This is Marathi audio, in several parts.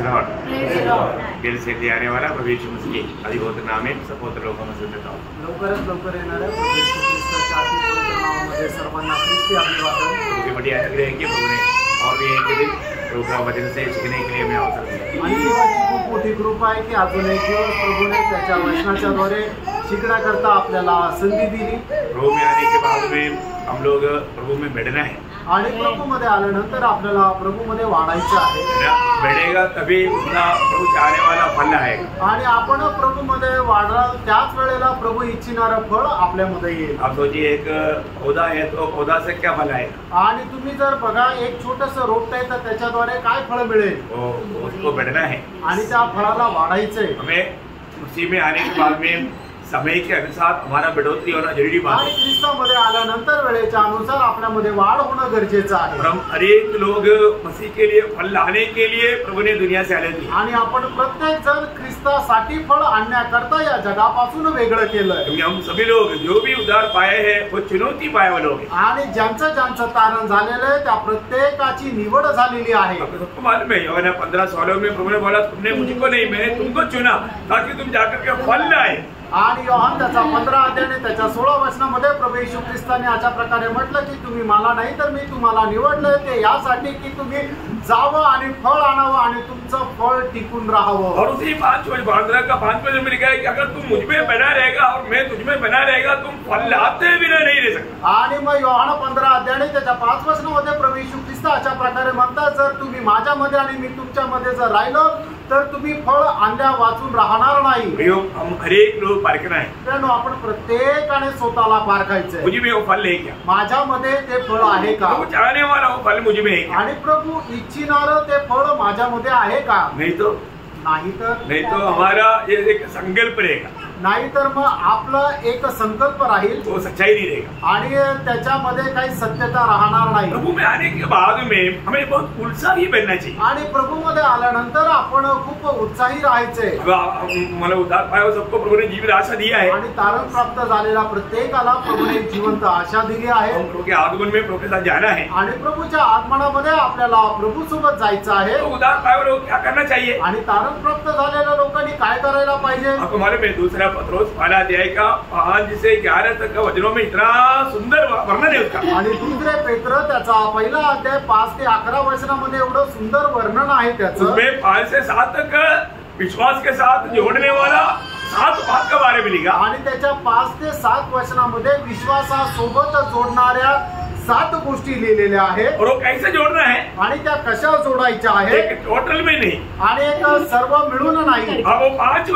दिल से आने वाला प्रभु यीशु मसीह अधिभूत नाम में सपोत्र लोगों में देता हूँ। लवकरच लवकर येणाऱ्या प्रभू येशू ख्रिस्ताच्या अति पवित्र नावामध्ये सर्वांना ख्रिस्ती अभिवादन। प्रभु की बड़ी अनुग्रह है कि प्रभु ने और भी एक दिन प्रभु का वचन से सीखने के लिए हमें अवसर दिया। आणि देवाची खूप मोठी कृपा आहे की अजून एक दिवस प्रभूने त्याच्या वचनाच्या द्वारे शिकण्याकरता आपल्याला संधी दिली। प्रभु में आने के बाद में हम लोग प्रभु में बढ़ना है आणि प्रभू मध्ये आल्यानंतर आपल्याला प्रभू मध्ये वाढायचं आहे। बढ़ेगा तभी उसका प्रभु चाहने वाला फल आएगा। आणि आपण प्रभू मध्ये वाढाल त्याच वेळेला प्रभू इच्छिणारं फळ आपल्यामध्ये येईल। आप सोचिए एक पौधा है तो पौधा से क्या फल आएगा? आणि तुम्ही जर बघा एक छोटंसं रोपट आहे तर त्याच्याद्वारे काय फळ मिळेल? उसको बढ़ना है आणि त्या फळाला वाढायचंय। हमें उसी में आने के बाद में समय के अनुसार हमारा बढ़ोतरी होना जरूरी बात है। ख्रिस्तामध्ये आल्यानंतर वेळेच्या अनुसार आपल्यामध्ये वाढ होणं गरजेचं आहे। हम अनेक लोग मसीह के लिए फल लाने के लिए प्रभु ने दुनिया से अलग किया। आणि आपण प्रत्येक जण ख्रिस्तासाठी फळ आणण्याकरता या जगापासून वेगळं केलंय। हम सभी लोग जो भी उद्धार पाए हैं वो चुनौती पाए हुए लोग हैं। आणि ज्यांचं ज्यांचं तारण झालेलं आहे त्या प्रत्येकाची निवड झालेली आहे। आपको सबको मालूम है यूहन्ना 15:16 में प्रभु ने बोला तुमने मुझको नहीं मैंने तुमको चुना ताकि तुम जाकर के फल लाए। आणि योहान त्याचा 15 अध्याय त्याच्या 16 वचनामध्ये प्रभू येशू ख्रिस्ताने अशा प्रकारे म्हटलं की तुम्ही मला नाही तर मी तुम्हाला निवडले ते यासाठी की तुम्ही जावं आणि फळ आणावं आणि तुमचं फळ टिकून राहावं। और उसी 5 में लिखा है कि अगर तुम मुझ में बना रहेगा और मैं तुझ में बना रहेगा तुम फल लाते बिना नहीं रह सकता। आणि मग योहान 15 अध्याय त्याच्या 5 वचनामध्ये प्रभू येशू ख्रिस्त अशा प्रकारे म्हणतात जर तुम्ही माझ्यामध्ये आणि मी तुमच्यामध्ये जर राहिलो तर तुम्ही फळ आणल्या वाचून राहणार नाही। हम हर एक लोग पारखना है। त्यानं आपण प्रत्येकाने स्वतःला पारखायचंय। मुझे में वो फल है क्या? माझ्यामध्ये ते फळ आहे का? प्रभु चाहने वाला वो फल मुझे में है क्या? आणि प्रभू इच्छिणारं ते फळ माझ्यामध्ये आहे का? नहीं तो हमारा ये एक संकल्प रहेगा। नाही तर मग आपला एक संकल्प राहील वो सच्चाई नहीं रहेगा आणि त्याच्यामध्ये काही सत्यता राहणार नाही। प्रभु में आने के बाद में हमें बहुत उत्साही बनना चाहिए। आणि प्रभू मध्ये आल्यानंतर आपण खूप उत्साही राहायचे। मला उद्धार पाया सबको प्रभु ने जीवन आशा दिया है आणि तारण प्राप्त झालेला प्रत्येकाला प्रभूने जिवंत आशा दिली आहे। प्रभु के आगमन में प्रभु के साथ जाना है आणि प्रभूच्या आगमनामध्ये आपल्याला प्रभू सोबत जायचं आहे। तो उद्धार पाया लोग क्या करना चाहिए? आणि तारण प्राप्त झालेल्या लोकांनी काय करायला पाहिजे? आपको मालूम है दूसरा पत्रोस 12 अध्याय का 5 से 11 तक का वचनों में इतना सुंदर वर्णन है उसका। आणि दुसरे पेत्र त्याचा पहिला अध्याय 5 ते 11 वचनामध्ये एवढं सुंदर वर्णन आहे त्याचं। उसमें 5 से 7 तक विश्वास के साथ जोड़ने वाला 7 बात के बारे में लिखा। आणि त्याच्या 5 ते 7 वचनामध्ये विश्वासासोबत जोडणाऱ्या 7 गोष्टी लिहिलेल्या आहेत। और वो कैसे जोड़ना है? आणि त्या कशा जोडायच्या आहेत? एक टोटल में नहीं आणि एक सर्व मिळून नाही। हाँ वो 5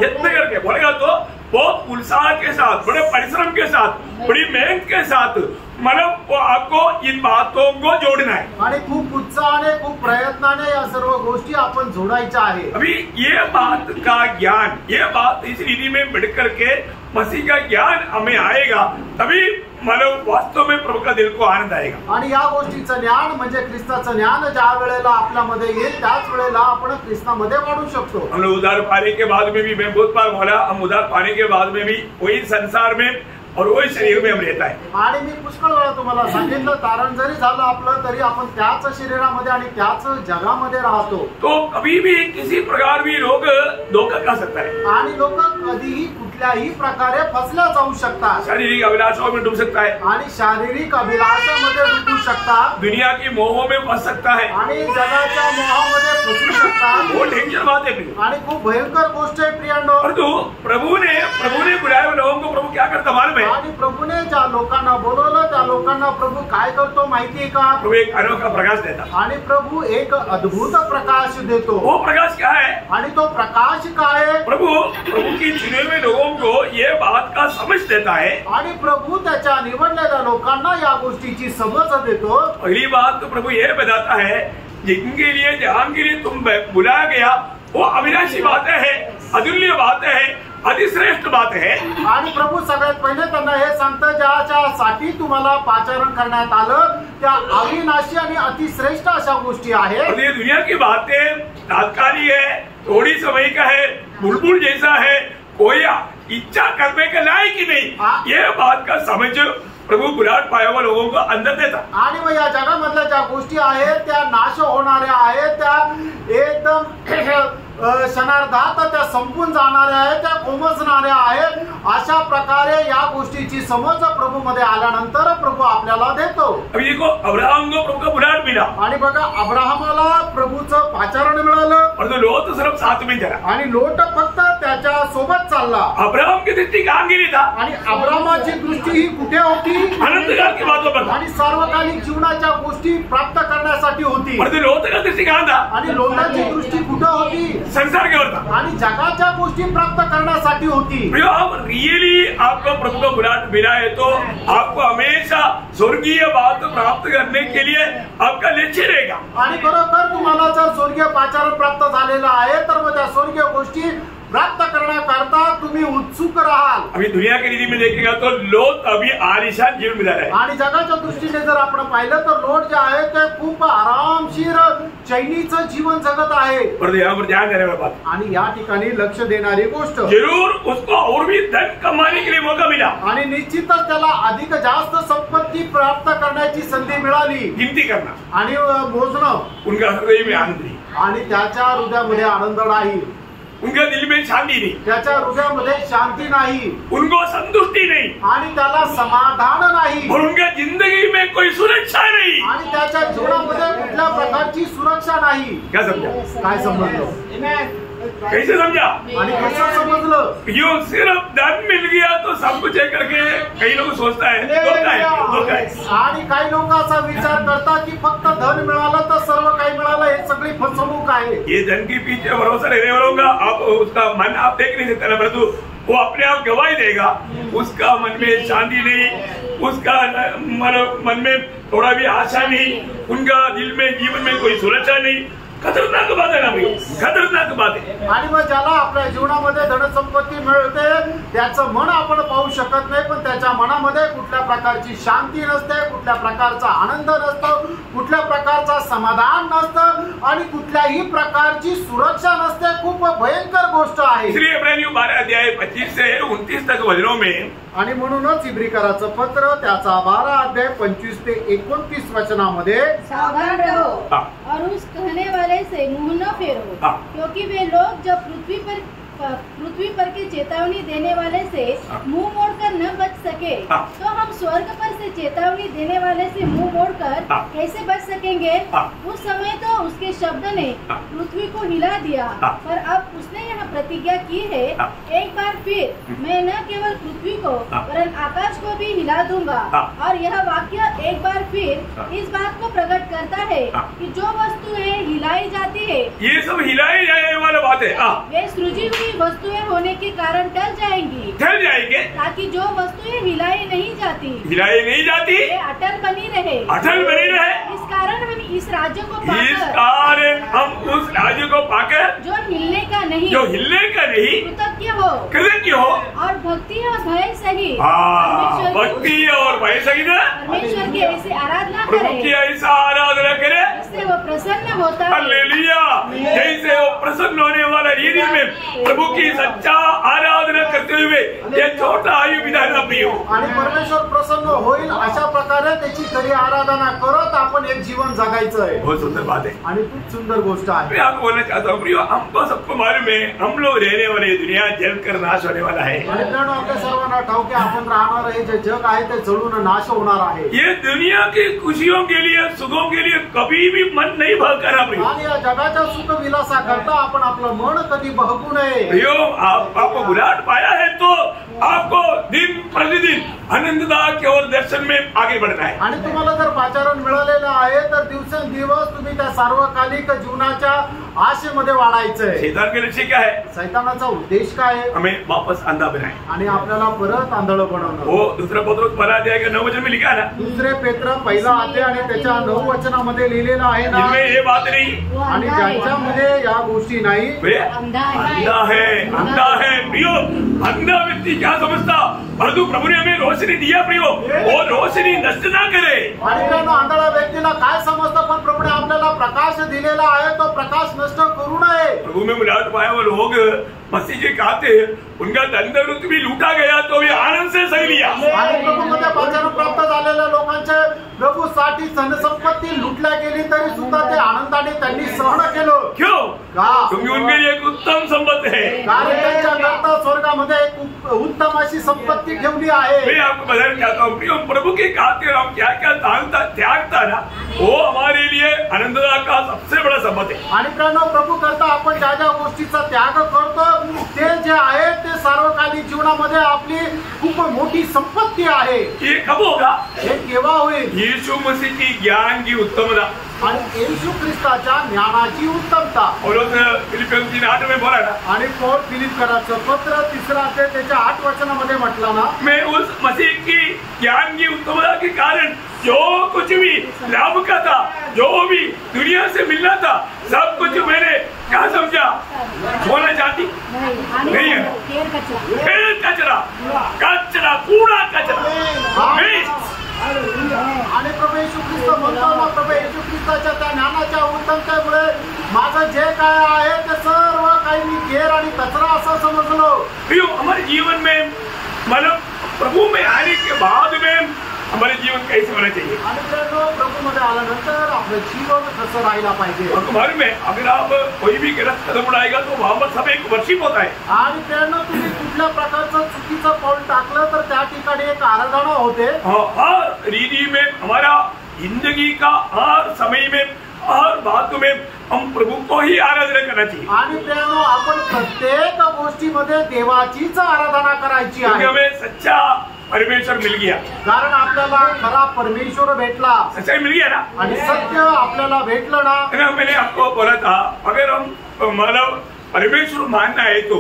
यत्न करके बोलेगा तो बहुत उत्साह के साथ बड़े परिश्रम के साथ बड़ी मेहनत के साथ मतलब आपको इन बातों को जोड़ना है। आणि खूप उत्साहाने खूप प्रयत्नाने या सर्व गोष्टी आपण जोडायच्या आहे। अभी ये बात का ज्ञान ये बात इस रीति में बढ़ करके मसीह का ज्ञान हमें आएगा तभी मतलब वास्तव में प्रभु का दिल को आनंद आएगा। आणि या गोष्टीचं ज्ञान म्हणजे ख्रिस्ताचं ज्ञान ज्या वेळेला आपल्यामध्ये येईल त्याच वेळेला आपण ख्रिस्तामध्ये वाढू शकतो। हम लोग उद्धार पाने के बाद में भी मैं बहुत बार बोला हम उद्धार पाने के बाद में भी वही संसार में और वही शरीर में हम रहता है। आणि मी पुष्कळ वेळा तुम्हाला सांगितलं तारण जरी झालं आपलं तरी आपण त्याच शरीरामध्ये आणि त्याच जगामध्ये राहतो। तो कभी भी किसी प्रकार भी लोग धोखा खा सकता है आणि लोक कधीही कुठल्याही प्रकारे फसल्या जाऊ शकतात। शारीरिक अभिलाषाओं में डूब सकता है आणि शारीरिक अभिलाषामध्ये डुबू शकतात। दुनिया की मोहों में फंस सकता है आणि जगाच्या मोहामध्ये फसू शकतात। वो डेंजर बात है। आणि खूप भयंकर गोष्ट आहे प्रियांडो। परंतु प्रभु ने बुलाए हुए लोगों को प्रभु क्या करता मालूम है? आणि प्रभूने ज्या लोकांना बोलवलं त्या लोकांना प्रभू काय करतो माहितीये का? प्रभु एक अनोखा प्रकाश देता। आणि प्रभू एक अद्भुत प्रकाश देतो। वो प्रकाश क्या है? आणि तो प्रकाश काय आहे? प्रभु की चुने हुए लोगों को ये बात का समझ देता है। आणि प्रभू त्याच्या निवडलेल्या लोकांना या गोष्टीची समज देतो। पहली बात तो प्रभु ये बताता है जिनके लिए जहां के लिए तुम बुलाया गया वो अविनाशी बातें है अतुल्य बातें है अतिश्रेष्ठ बात है। आणि प्रभू सगळ्यात पहिले त्यांना हे सांगतं ज्याच्यासाठी तुम्हाला पाचारण करण्यात आलं त्या अविनाशी आणि अतिश्रेष्ठ अशा गोष्टी आहेत। ये दुनिया की बातें तात्कालिक है थोड़ी समय का है बुलबुल जैसा है कोई इच्छा करने के लायक ही नहीं। ये बात का समझ प्रभु बुलाट पाया हुआ लोगों को अंदर देता। आणि मग या जगामधल्या ज्या गोष्टी आहेत त्या नाश होणाऱ्या आहेत, त्या एकदम क्षणार्धात त्या संपून जाणाऱ्या आहेत, त्या कोमसणाऱ्या आहेत। अशा प्रकारे या गोष्टीची समज प्रभू मध्ये आल्यानंतर प्रभू आपल्याला देतो। अभी देखो अब्राहम को प्रभु का बुलाट मिला आणि बघा अब्राहमाला प्रभूचं पाचारण मिळालं, और तो लोट सिर्फ साथ में चला। आणि लोट फक्त त्याच्या सोबत चालला। अब्राहम की दृष्टि कहाँ गिरी था? आणि अब्राहमाची दृष्टी ही कुठे होती? अनंतकाल की बातों पर था। आणि सार्वकालिक जीवनाच्या गोष्टी प्राप्त करण्यासाठी होती। और तो लोट का दृष्टि कहाँ था? आणि लोटाची दृष्टी कुठे होती? संसार के ओर था। आणि जगाच्या गोष्टी प्राप्त करण्यासाठी होती। आप रियली आपको प्रभु का बुलाट मिला है तो आपको हमेशा स्वर्गीय बात प्राप्त करने के लिए आपका लक्ष्य रहेगा। आणि खरोखर तुम्हाला जर स्वर्गीय पाचारण प्राप्त झालेलं आहे तर मग त्या स्वर्गीय गोष्टी प्राप्त करण्याकरता तुम्ही उत्सुक राहाल। अभी दुनिया की रीति में देखेगा तो लोट अभी आलिशान जीवन में रहा है। आणि जगाच्या दृष्टीने जर आपण पाहिलं तर लोट जे आहे ते खूप आरामशीर चैनीचं जीवन जगत आहे। पर यहाँ पर ध्यान देने वाली बात, आणि या ठिकाणी लक्ष देणारी गोष्ट, जरूर उसको और भी धन कमाने के लिए मौका मिला, आणि निश्चितच त्याला अधिक जास्त संपत्ती प्राप्त करण्याची संधी मिळाली। गिनती करना आणि मोजणं, उनका हृदय में आनंद नहीं, आणि त्याच्या हृदयामध्ये आनंद नाही, उनका दिल में शांति नहीं, त्याच्या हृदयामध्ये शांती नाही, उनको संतुष्टि नहीं, आणि त्याला समाधान नाही, और उनका जिंदगी में कोई सुरक्षा नहीं। आणि त्याच्या जीवनामध्ये कुठल्या प्रकारची सुरक्षा नाही। क्या समझा? काय समजलं? कैसे समझा? आणि कसं समजलं? यो सिर्फ धन मिल गया तो सब कुछ है करके कई लोग सोचता है, धोखा है, धोखा है। आणि काही लोक असा विचार करतात की फक्त धन मिळालं तर सर्व काही मिळालं, हे सगळी फसवणूक आहे। ये धन के पीछे भरोसा रहने वालों का आप उसका मन आप देख नहीं सकते ना, परंतु वो अपने आप गवाही देगा। उसका मन में शांति नहीं, उसका मन में थोड़ा भी आशा नहीं, उनका दिल में जीवन में कोई सुरक्षा नहीं। खतरनाक बात है ना भाई, खतरनाक बात है। आणि मग ज्याला आपल्या जीवनामध्ये धनसंपत्ती मिळते त्याचं मन आपण पाहू शकत नाही, पण त्याच्या मनामध्ये कुठल्या प्रकारची शांती नसते, कुठल्या प्रकारचा आनंद नसतो, कुठल्या प्रकारचा समाधान नसतं, आणि कुठल्याही प्रकारची सुरक्षा नसते। खूप भयंकर गोष्ट आहे। इसलिए इब्रानियों 12 अध्याय 25 से 29 तक वचनों में, आणि म्हणूनच इब्रिकराचं पत्र त्याचा 12 अध्याय 25 ते 29 वचनामध्ये, सावधान रहो और उस कहने वाले से मुंह न फेरो, क्योंकि वे लोग जब पृथ्वी पर की चेतावनी देने वाले से मुंह मोड़कर न बच सके, तो हम स्वर्ग पर से चेतावनी देने वाले से मुंह मोड़कर कैसे बच सकेंगे? उस समय तो उसके शब्द ने पृथ्वी को हिला दिया, पर अब उसने यह प्रतिज्ञा की है, एक बार फिर मैं न केवल पृथ्वी को वरन आकाश को भी हिला दूंगा। और यह वाक्य एक बार फिर इस बात को प्रकट करता है कि जो वस्तुएं हिलाई जाती है, ये सब हिलाई जाने वाला बात है, वे सृजी हुई वस्तुएं होने के कारण टल जाएंगी, ताकि जो वस्तुएं हिलाई नहीं जाती वे अटल बनी रहे। इस कारण हम इस राज्य को पाकर जो हिलने का नहीं कृतज्ञ हो और भक्ति और भय सहित परमेश्वर की ऐसी आराधना करें जिससे वो प्रसन्न होता है। जैसे वो प्रसन्न होने वाला रीति में प्रभु की सच्चा आराधना करते हुए ये छोटा आयु विधान प्रिय आणि परमेश्वर प्रसन्न होईल अशा प्रकारे त्याची खरी आराधना करत आपण एक जीवन जगायचं आहे। बहुत सुंदर बात है आणि खूप सुंदर गोष्ट आहे। मैं आपको बोलना चाहता हूँ प्रियो, हमको सबको मालूम है हम लोग रहने वाले दुनिया जलकर नाश होने वाला है। आणि मित्रांनो आपल्या सर्वांना ठाऊक आहे आपण राहणार आहे जे जग आहे ते जळून नाश होणार आहे। ये दुनिया की खुशियों के लिए सुखों के लिए कभी भी मन नहीं बहकाना प्रियो। आणि या जगाच्या सुख विलासा करता आपण आपलं मन कधी बहकू नये। प्रियो आपको बुलाट पाया है तो आपको दिन प्रतिदिन आनंददा की ओर दर्शन में आगे बढ़ना है। आणि तुम्हाला जर पाचारण मिळालेलं आहे तर दिवसेंदिवस तुम्ही त्या सार्वकालिक जीवनाच्या आशेमध्ये वाढायचं आहे। शैतान के लक्ष्य क्या है? शैतानाचा उद्देश काय आहे? हमें वापस अंधा बनाए आणि आपल्याला परत आंधळ बनवणं। वो दूसरा पत्रोस 1 अध्याय के 9 वचन में लिखा है ना, दुसरे पेत्र 1 अध्याय आणि त्याच्या 9 वचनामध्ये लिहिलेलं आहे ना, इनमें ये बात नहीं आणि ज्यांच्यामध्ये या गोष्टी नाही वे अंधा है प्रियो। अंधा व्यक्ति क्या समझता? परंतु प्रभु ने हमें रोशनी दिया प्रियो, वो रोशनी नष्ट ना करे। आणि त्यानं आंधळ्या व्यक्तीला काय समजतं, पण प्रभुने आपल्याला प्रकाश दिलेला आहे, तो प्रकाश नष्ट करू नये। प्रभु में मुलाकात पाया वो लोग मसीह जी कहते हैं उनका धन भी लूटा गया तो भी आनंद से सही लिया। आणि प्रभूमध्ये वचन प्राप्त झालेल्या लोकांचे प्रभूसाठी धनसंपत्ती लुटल्या गेली तरी सुद्धा ते आनंदाने त्यांनी सहन केलं। क्यों? का? क्योंकि उनके लिए एक उत्तम संपत्ति है। कारण त्यांच्याकरता स्वर्गामध्ये एक उत्तम अशी संपत्ती ठेवली आहे। मैं आपको बताना चाहता हूँ प्रियो, प्रभु के खातिर हम क्या क्या त्यागता ना, वो हमारे लिए आनंददा का सबसे बड़ा संपत्ति है। आणि प्रभू करता आपण ज्या ज्या गोष्टीचा त्याग करतो ते जे आहे ते सार्वकालिक जीवनामध्ये आपली खूप मोठी संपत्ती आहे। ये कब होगा? हे केव्हा होईल? यीशु मसीह की ज्ञान की उत्तमता आणि येशू ख्रिस्ताच्या ज्ञानाची उत्तमता। फिलिपियन 3:8 में बोला ना, आणि पौल फिलिपकरांचं पत्र 3 अध्याय त्याच्या 8 वचनामध्ये म्हटलं ना, मैं उस मसीह की ज्ञान की उत्तमता के कारण जो कुछ भी लाभ का था, जो भी दुनिया से मिलना था, सब कुछ मैंने क्या समझा? सोना चांदी नहीं है, कचरा कचरा कूड़ा कचरा। आणि प्रभू येशू ख्रिस्त म्हणतो ना, प्रभू येशू ख्रिस्ताच्या त्या ज्ञानाच्या उत्तमतेमुळे माझं जे काय आहे ते सर्व काही मी घेर आणि कचरा असं समजलो। प्रियो, हमारे जीवन में मतलब प्रभु में आने के बाद में हमारे जीवन कैसे होना चाहिए? आणि प्रभु मध्ये आल्यानंतर आपलं जीवन कसं राहायला पाहिजे? और तुम्हारे में अगर आप कोई भी गलत कदम उठाएगा तो वहां पर सब एक वर्शिप होता है। आणि त्यानं तुम्ही कुठल्या प्रकारचं चुकीचं पाऊल टाकलं तर त्या ठिकाणी एक आराधना होते। हर रीति में हमारा जिंदगी का हर समय में हर बातों में हम प्रभु को ही आराधना करना चाहिए। आणि त्यानं आपण प्रत्येक गोष्टीमध्ये देवाचीच आराधना करायची आहे। हमें सच्चा परमेश्वर मिल गया, कारण आपल्याला खरा परमेश्वर भेटला, सच्चाई मिल गया ना, आणि सत्य आपल्याला भेटलं ना। मैंने आपको बोला था अगर हम मतलब परमेश्वर मानना है तो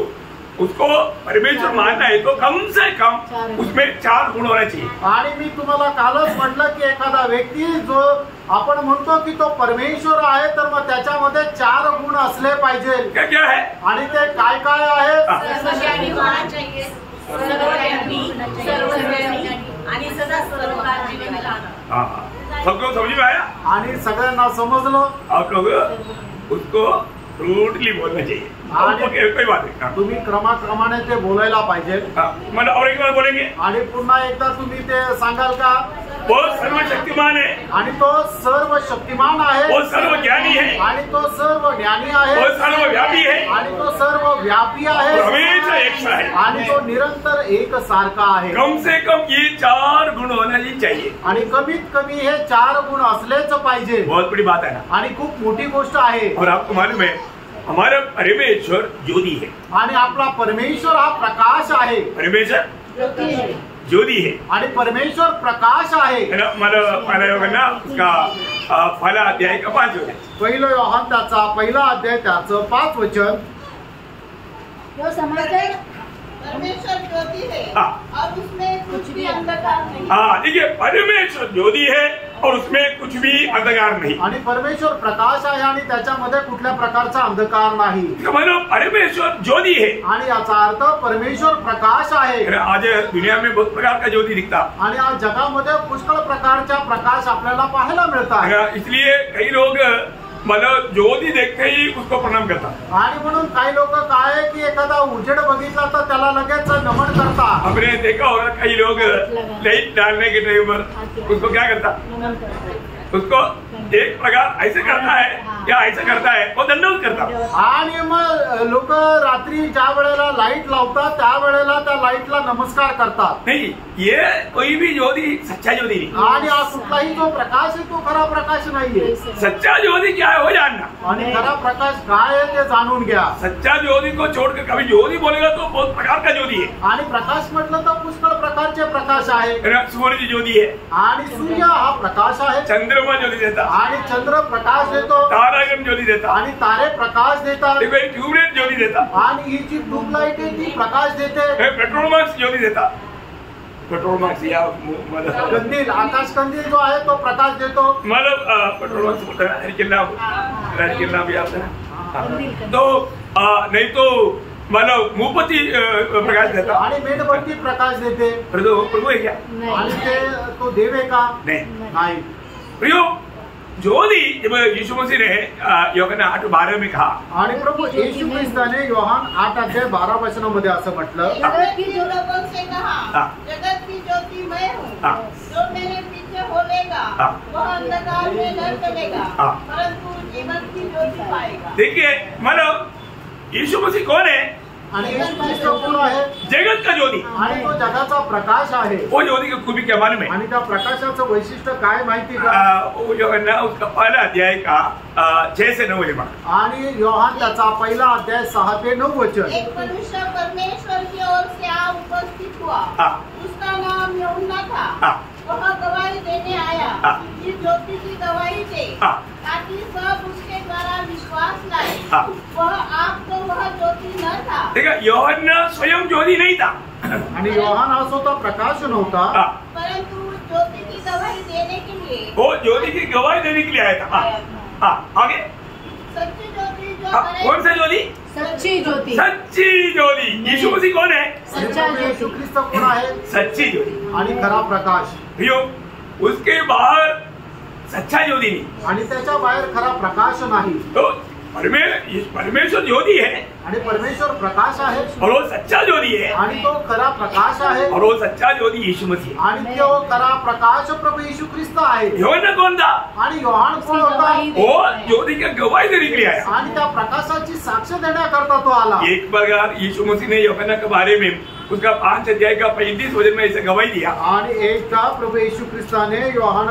उसको परमेश्वर मानना है तो कम से कम उसमें 4 गुण होना चाहिए। आणि मी तुम्हाला कालच म्हटलं की एखादा व्यक्ती जो आपण म्हणतो की तो परमेश्वर आहे तर मग त्याच्यामध्ये 4 गुण असले पाहिजे। क्या क्या है? आणि ते काय काय आहे? सबको समझ में आया? आणि सगळ्यांना समजलं? आप लोग उसको रूटली बोलना चाहिए। कोई बात नहीं, तुम्ही क्रमाक्रमाने ते बोलायला पाहिजे। मतलब और एक बार बोलेंगे, आणि पुन्हा एकदा तुम्ही ते सांगाल का? वो सर्वशक्तिमान है, आणि तो सर्व शक्तिमान आहे, वो सर्व ज्ञानी है, आणि तो सर्व ज्ञानी आहे, वो सर्वव्यापी है, आणि तो सर्व व्यापी आहे, हमेशा एक सा है, आणि तो निरंतर एक सारखा आहे। कम से कम ये 4 गुण होना ही चाहिए। आणि कमीत कमी हे 4 गुण असलेच पाहिजे। बहुत बड़ी बात है ना, आणि खूप मोठी गोष्ट आहे। और आपको मालूम है हमारा परमेश्वर ज्योति है, आणि आपला परमेश्वर हा प्रकाश आहे। परमेश्वर ज्योति है आणि परमेश्वर प्रकाश आहे। ना उसका पहला अध्याय का 5 वचन, पहिलं योहान त्याचा पहिला अध्याय त्याचं 5 वचन, जो समाचार परमेश्वर ज्योति है और उसमें कुछ भी अंधकार नहीं। हाँ, देखिए परमेश्वर ज्योति है और उसमें कुछ भी अंधकार नहीं। आणि परमेश्वर प्रकाश आहे आणि त्याच्यामध्ये कुठल्या प्रकारचा अंधकार नाही। मतलब परमेश्वर ज्योति है आणि याचा अर्थ परमेश्वर प्रकाश आहे। आज दुनिया में बहुत प्रकार का ज्योति दिखता, आणि आज जगामध्ये पुष्कळ प्रकारच्या प्रकाश आपल्याला पाहायला मिळतात। इसलिए कई लोग मतलब ज्योति देखते ही उसको प्रणाम करता। आणि म्हणून काही लोक काय आहे की एखादा उजेड बघितला तर त्याला लगेच नमन करतात। हमने देखा होगा कई लोग लाइट डालने के टाइम पर उसको क्या करता, उसको एक प्रकार ऐसे करता है या ऐसे करता है, वो दंडवत करता। आणि मग लोक रात्री ज्या वेळेला लाईट लावतात त्या वेळेला त्या लाईटला नमस्कार करतात। नहीं, ये कोई भी ज्योति सच्चा ज्योति नहीं। आणि हा कुठलाही जो प्रकाश आहे तो खरा प्रकाश नाहीये। सच्चा ज्योति क्या है वो जानना, आणि खरा प्रकाश काय आहे ते जाणून घ्या। सच्चा ज्योति को छोड़कर कभी ज्योति बोलेगा तो बहुत प्रकार का ज्योति है। आणि प्रकाश म्हटलं तर पुष्कळ प्रकारचे प्रकाश आहे। सूर्य ज्योति है, आणि सूर्य हा प्रकाश आहे। चंद्रमा ज्योति देता, आणि चंद्र प्रकाश देतो, तारागण ज्योति देता, आणि तारे प्रकाश देतात, देखो एक ट्यूबलाइट ज्योति देता, आणि ही जी ट्यूबलाइट आहे ती प्रकाश देते। पेट्रोल मार्क्स ज्योति देता, पेट्रोल मार्क्स या कंदील, आकाश कंदील जो आहे तो प्रकाश देतो। मतलब पेट्रोल मार्क्स बोलता है, कितना भी आता है। तो नहीं तो मतलब मुंहपती प्रकाश देता आणि मेणबत्ती प्रकाश देते. प्रभु है क्या? आणि ते तो देव आहे का? नाही. प्रियो ज्योति जब यीशु मसीह ने यूहन्ना 8:12 में कहा, आणि प्रभू येशू ख्रिस्ताने योहान 8:12 असं म्हटलं, जगत की लोगों से कहा, जगत की ज्योति मैं हूँ, जो मेरे पीछे होलेगा वह अंधकार में न चलेगा परंतु जीवन की ज्योति पाएगा. देखिए मतलब यीशु मसीह कौन है? आणि येशू ख्रिस्त कोण आहे? जगत का ज्योति. आणि तो जगाचा प्रकाश आहे. वो ज्योति की खूबी क्या मालूम है? आणि त्या प्रकाशाचं वैशिष्ट्य काय माहिती का? वो यूहन्ना उसका पहला अध्याय का 6 से 9 पढ़ा. आणि योहान त्याचा पहिला अध्याय 6 ते 9 वचन. एक मनुष्य परमेश्वर की ओर से आ उपस्थित हुआ, उसका नाम यूहन्ना था. वह गवाही देने आया कि ज्योति की गवाही दे ताकि सब उसके द्वारा विश्वास लाए. वह आप तो वह ज्योति न था. देखा यूहन्ना स्वयं ज्योति नहीं था. आणि योहान हा स्वतः प्रकाश नव्हता, परंतु ज्योति की गवाही देने के लिए वो ज्योति की गवाही देने के लिए आया था. आगे सच्ची ज्योति जो कौन सा ज्योति? सच्ची ज्योति. सच्ची ज्योति. यीशु मसीह कौन है? सच्चा येशू ख्रिस्त कोण आहे? सच्ची ज्योति. आणि खरा प्रकाश. प्रियो उसके बाहर सच्चा ज्योति नहीं. आणि त्याच्या बाहेर खरा प्रकाश नाही. तो परमेश्वर ज्योति है आणि परमेश्वर प्रकाश आहे और वो सच्चा ज्योति है आणि तो खरा प्रकाश आहे और वो सच्चा ज्योति यीशु मसीह है. आणि तो खरा प्रकाश प्रभू येशू ख्रिस्त आहे. यूहन्ना कौन था? आणि योहान कोण होता? वो ज्योति की गवाही देने के लिए आया. आणि त्या प्रकाशाची साक्ष देण्याकरता तो आला. एक बार यीशु मसीह ने यूहन्ना के बारे में उसका 5 अध्याय का 35 वचन में ऐसे गवाही दिया. आणि एकदा प्रभू येशू ख्रिस्ताने योहान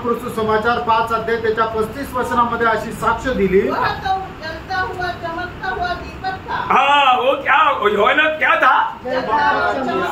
कृष्ण समाचार 5 अध्याय त्याच्या 35 वचनामध्ये अशी साक्ष दिली. वह तो जलता हुआ चमकता हुआ दीपक था. हाँ वो क्या यूहन्ना क्या था?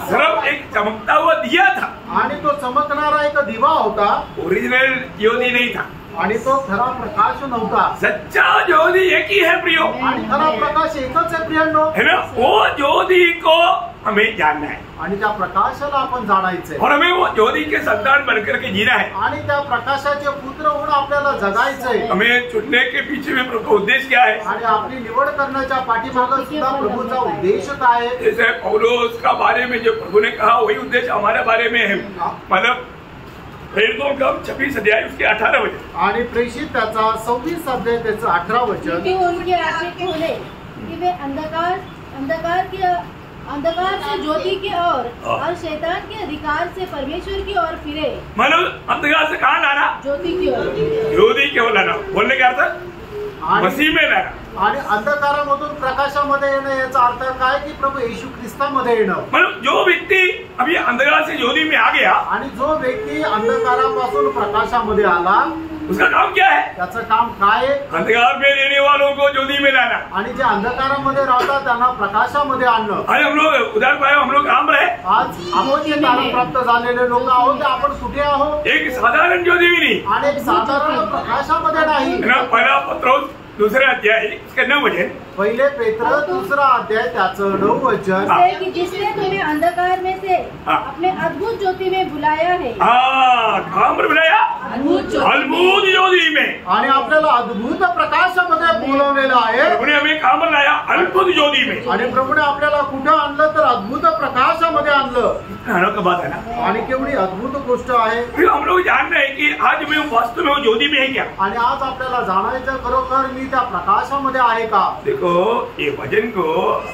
सिर्फ एक चमकता हुआ दिया था. आणि तो चमकणारा एक दिवा होता. ओरिजिनल ज्योति नहीं था. आणि तो खरा प्रकाश नव्हता. सच्चा ज्योति एक ही है प्रियो. आणि खरा प्रकाश एकच आहे प्रियांनो. है ना? वो ज्योति को हमें जानना है आणि त्या प्रकाशाला आपण जाणायचंय और हमें वो ज्योति के संतान बनकर के जीना है. आणि त्या प्रकाशाचे पुत्र होऊन आपल्याला जगायचंय. हमें चुनने के पीछे में प्रभु का उद्देश्य क्या है? आणि आपली निवड करण्याच्या पाठीमागे सुद्धा प्रभूचा उद्देश काय आहे? जैसे पौलुस का बारे में जो प्रभु ने कहा वही उद्देश्य हमारे बारे में है. मतलब प्रेरितों का 26 अध्याय उसके 18 वचन. आणि प्रेषित त्याचा 26 अध्याय त्याचं 18 वचन. क्योंकि उनके आंखें खोले कि वे अंधकार से ज्योति की ओर और शैतान के अधिकार से परमेश्वर की ओर फिरे. मतलब अंधकार से कहाँ लाना? ज्योति की ओर. ज्योति की ओर लाना. बोलने का अर्थ आणि मसीह में लाना. आणि अंधकारामधून प्रकाशामध्ये येणं याचा अर्थ काय की प्रभू येशू ख्रिस्तामध्ये येणं. मतलब जो व्यक्ति अभी अंधकार से ज्योति में आ गया आणि जो व्यक्ती अंधकारापासून प्रकाशामध्ये आला उसका काम क्या है? त्याचं काम काय आहे? अंधकार में रहने वालों को ज्योति में लाना. आणि जे अंधकारामध्ये राहतात त्यांना प्रकाशामध्ये आणणं. आज हम लोग उदार पाए हम लोग काम रहे. आज आपण जे तारण प्राप्त झालेले लोक आहोत ते आपण कुठे आहोत? एक साधारण ज्योति भी नहीं. आणि एक साधारण प्रकाशामध्ये नाही. है ना? पहला पत्रोस 2 अध्याय उसका 9 वचन. पहिले पेत्र 2 अध्याय त्याचं 9 वचन. कि जिसने तुम्हें अंधकार में से अपने अद्भुत ज्योति में बुलाया है. कहाँ पर बुलाया? अद्भुत ज्योति में. आणि आपल्याला अद्भुत प्रकाशामध्ये बोलवलेलं आहे. प्रभुने हमें कहाँ पर लाया? अद्भुत ज्योति में. आणि प्रभूने आपल्याला कुठं आणलं तर अद्भुत प्रकाशामध्ये आणलं. का बात है ना? आणि केवढी अद्भुत गोष्ट आहे. फिर हम लोग जान रहे हैं कि आज मैं वास्तव में वो ज्योति में है क्या. आणि आज आपल्याला जाणायचं खरोखर मी त्या प्रकाशामध्ये आहे का. देखो ये वचन को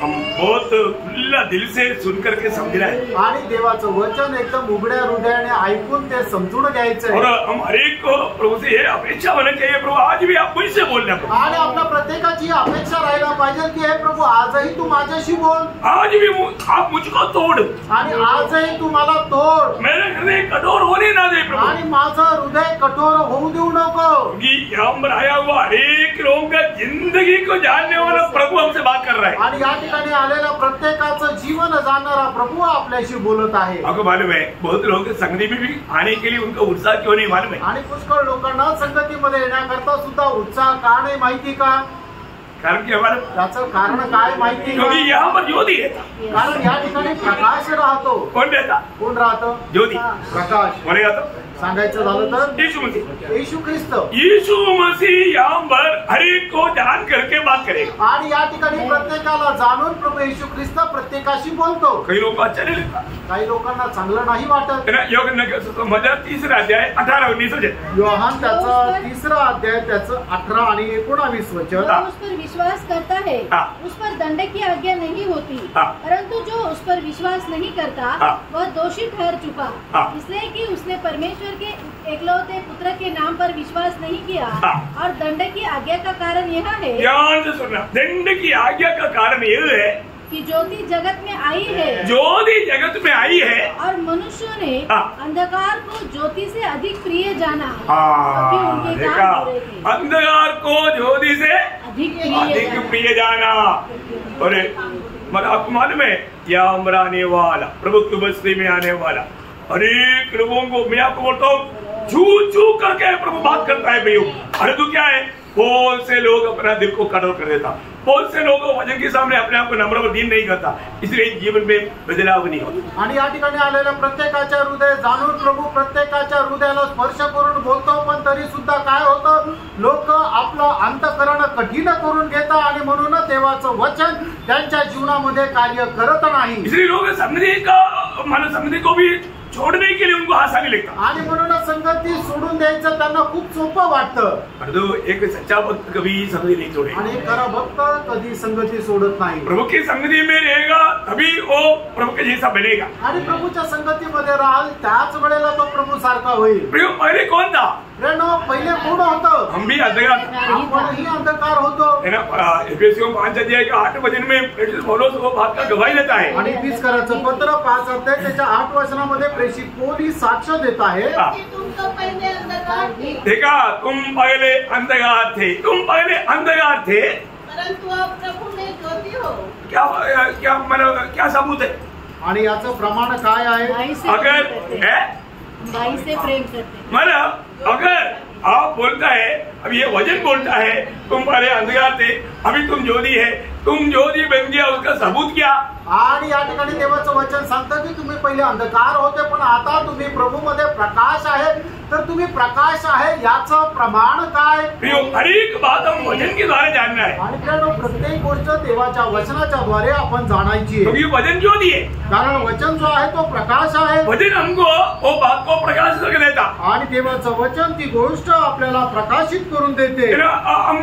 हम बहुत खुला दिल से सुन करके समझना है. आणि देवाचं वचन एकदम उघड्या हृदयाने ऐकून ते समजून घ्यायचंय. और हम हर एक को प्रभु से ये अपेक्षा होना चाहिए, प्रभु आज भी आप मुझसे बोलना. आणि आपल्या प्रत्येकाची अपेक्षा राहायला पाहिजे की हे प्रभू आजही तू माझ्याशी बोल. आज भी आप मुझको तोड़. आणि आजही तू मला तोड. मेरे हृदय कठोर होने ना दे प्रभु. आणि माझं हृदय कठोर होऊ देऊ नको. क्योंकि यहाँ पर आया हुआ हर एक लोगों का जिंदगी को जानने वाला प्रभु हमसे बात कर रहा है. आणि या ठिकाणी आलेल्या प्रत्येकाचं जीवन जाणणारा प्रभू आपल्याशी बोलत आहे. आपको मालूम है बहुत लोग संगति में भी आने के लिए उनका उत्साह क्यों नहीं मालूम है. आणि पुष्कळ लोकांना संगतीमध्ये येण्याकरता सुद्धा उत्साह का नाही माहिती का. कारण की हमारा त्याचं कारण काय माहिती क्योंकि का. यहाँ पर ज्योति है. कारण या ठिकाणी प्रकाश राहतो. कौन रहता? कोण राहतं? ज्योति. प्रकाश. बोलेगा तो सांगायचं झालं तर यीशु मसीह. येशू ख्रिस्त. यीशु मसीह यहाँ पर हर एक को जान करके बात करेगा. आणि या ठिकाणी प्रत्येकाला जाणून प्रभू येशू ख्रिस्त प्रत्येकाशी बोलतो. कई लोग अच्छा नहीं लगता, काही लोकांना चांगलं नाही वाटत. मजा 3 अध्याय 18-19 योहान त्याचा 3 अध्याय त्याचं 18 आणि 19 वचन. उस पर विश्वास करता है उस पर दंड की आज्ञा नहीं होती, परंतु जो उस पर विश्वास नहीं करता वह दोषी ठहर चुका, इसलिए कि उसने परमेश्वर के एकलौते पुत्र के नाम पर विश्वास नहीं किया. और दंड की आज्ञा का कारण यह है, ध्यान से सुनना, दंड की आज्ञा का कारण यह है कि ज्योति जगत में आई है, ज्योति जगत में आई है और मनुष्यों ने अंधकार को ज्योति से अधिक प्रिय जाना, क्योंकि उनके काम बुरे थे. अंधकार को ज्योति से अधिक प्रिय जाना. अरे आपको मालूम है, या अमर आने वाला, प्रभु की बस्ती में आने वाला अनेक लोगों को मैं आपको बोलता हूँ झूठ झूठ करके प्रभु बात करता है भैया. अरे तू क्या है, बहुत से लोग अपना दिल को कठोर कर देता, बहुत से लोग वचन के सामने अपने आप को नम्र व दीन नहीं करता, इसलिए जीवन में बदलाव नहीं होता. आणि या ठिकाणी आलेल्या प्रत्येकाच्या हृदय जाणून प्रभू प्रत्येकाच्या हृदयाला स्पर्श करून बोलतो, पण तरी सुद्धा काय होतं, लोक आपलं अंतःकरण कठीण करून घेतात आणि म्हणून देवाचं वचन त्यांच्या जीवनामध्ये कार्य करत नाही. इसलिए लोग संगति को भी छोड़ने के लिए उनको आसानी लगता. आणि म्हणूनच संगती सोडून द्यायचं त्यांना खूप सोपं वाटतं. परंतु एक सच्चा भक्त कभी संगति नहीं छोड़े. आणि खरा भक्त कधी संगती सोडत नाही. प्रभु की संगति में रहेगा तभी वो प्रभु के जैसा बनेगा. आणि प्रभूच्या संगतीमध्ये राहाल त्याच वेळेला तो प्रभू सारखा होईल. प्रभु पहले कौन था? पहिले कोण होतं? हम भी अंधकार, आपणही अंधकार होतो. एफेसियों 5 अध्याय के 8 वचन में पौलुस वो बात का गवाही देता है. आणि 20 कराचं पत्र 5 अध्याय त्याच्या 8 वचनामध्ये प्रेषित पौलुस साक्ष देत आहे. तुम तो पहले अंधकार थे. देखा, तुम पहले अंधकार थे, तुम पहले अंधकार थे, परंतु अब प्रभु में ज्योति हो. क्या सबूत है? आणि याचं प्रमाण काय आहे? भाई से प्रेम करते. अगर आप बोलता है, अब ये वचन बोलता है तुम पहले अंधकार थे, अभी तुम ज्योति है, तुम ज्योति बन गया, उसका सबूत क्या? आणि या ठिकाणी देवाचं वचन सांगतं की तुम्ही पहिले अंधकार होते पण आता तुम्ही प्रभूमध्ये प्रकाश आहे, तर तुम्ही प्रकाश आहे याचं प्रमाण काय? हर एक बात हम वचन के द्वारे जानना है. आणि प्रत्येक गोष्ट देवाच्या वचनाच्या द्वारे आपण जाणायची आहे. क्योंकि वचन ज्योति है, कारण वचन जो आहे तो प्रकाश आहे. वचन हमको वो बात को प्रकाशित करके देता. आणि देवाचं वचन ती गोष्ट आपल्याला प्रकाशित करून देते. हम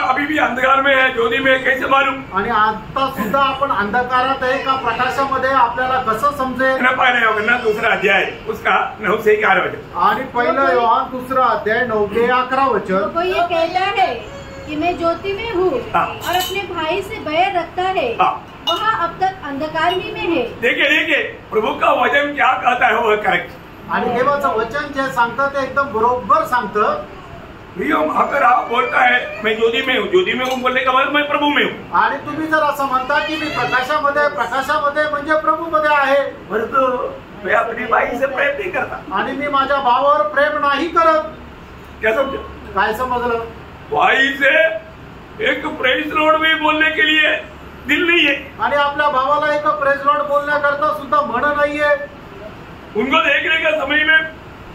अभी भी अंधकार में है, ज्योति में, कैसे मालूम? आणि आता सुद्धा आपण अंधकारात आहे का प्रकाशामध्ये, आपल्याला कसं समजेल? पहले योहन्ना 2 अध्याय उसका 9 से 11 वचन. आणि पहिलं योहान 2 अध्याय 9 ते 11 वचन. कोई ये कहता है कि मैं ज्योति में हूँ और अपने भाई से बैर रखता है, वह अब तक अंधकार ही में है. देखिए प्रभु का वचन क्या कहता है वो करेक्ट. आणि देवाचं वचन जे सांगतं ते एकदम बरोबर सांगतं. अगर आप बोलता है मैं ज्योति में हूँ बोलने का मतलब मैं प्रभु में हूँ. आणि तुम्ही जर असं म्हणता की मी प्रकाशामध्ये म्हणजे प्रभूमध्ये आहे, परंतु मैं अपनी बाई से प्रेम नहीं करता. आणि मी माझ्या भावावर प्रेम नाही करत. क्या समझे? काय समजलं? बाई से एक प्रेज लॉर्ड में बोलने के लिए दिल नहीं है. आणि आपल्या भावाला एक प्रेज लॉर्ड बोलण्याकरता सुद्धा मन नाहीये. उनको देखने का समय में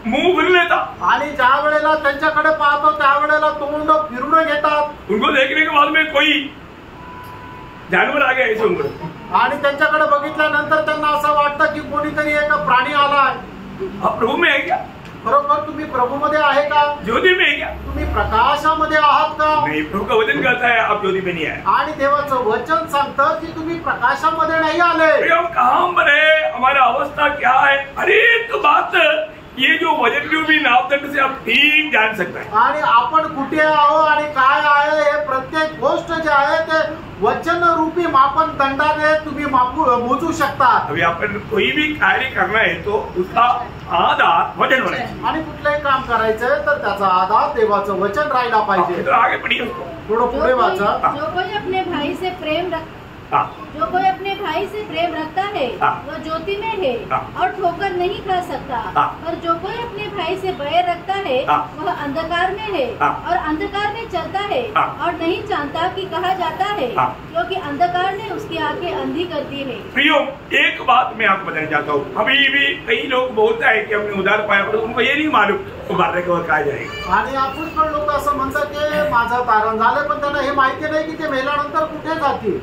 मुंह फिर लेता. आणि ज्या वेळेला त्यांच्याकडे पाहतो त्यावेळेला तोंड फिरून घेतात. उनको देखने के बाद में कोई जानवर आ गया ऐसे उनको. आणि त्यांच्याकडे बघितल्यानंतर त्यांना असं वाटतं की कोणीतरी एक प्राणी आलाय. आप प्रभु में है क्या? बरोबर, तुम्ही प्रभूमध्ये आहे का? ज्योति में है क्या? तुम्ही प्रकाशामध्ये आहात का? नहीं, प्रभु का वचन कहता है आप ज्योति में नहीं आए. आणि देवाचं वचन सांगतं की तुम्ही प्रकाशामध्ये नाही आले. हम कहाँ पर है, हमारा अवस्था क्या है, हर एक बात ये जो वचन रूपी नावदंड से आप ठीक जान सकता है. आणि आपण कुठे आहो आणि काय आहे हे प्रत्येक गोष्ट जे आहे ते वचन रूपी मापन दंडाने तुम्ही मोजू शकता. अभी आपण कोई भी कार्य करना है तो उसका आधार वचन होना चाहिए. आणि कुठलंही काम करायचंय तर त्याचा आधार देवाचं वचन राहायला पाहिजे. तो आगे पढ़िए उसको. थोडं पुढे वाचा. जो कोई अपने भाई से प्रेम रखता है वह ज्योति में है और ठोकर नहीं खा सकता, और जो कोई अपने भाई से बैर रखता है वह अंधकार में है और अंधकार में चलता है और नहीं जानता कि कहा जाता है, क्योंकि अंधकार ने उसकी आंखें अंधी कर दी है. प्रियो, एक बात मैं आपको बताना चाहता हूँ. अभी भी कई लोग बोलता है कि हमने उधार पाया, पर उनको ये नहीं मालूम उधार का कहा जाएगा. आणि आपण पण लोक असं म्हणतात की माझं तारण झालं, पण त्यांना हे माहिती नाही की ते मेल्यानंतर कुठे जातील.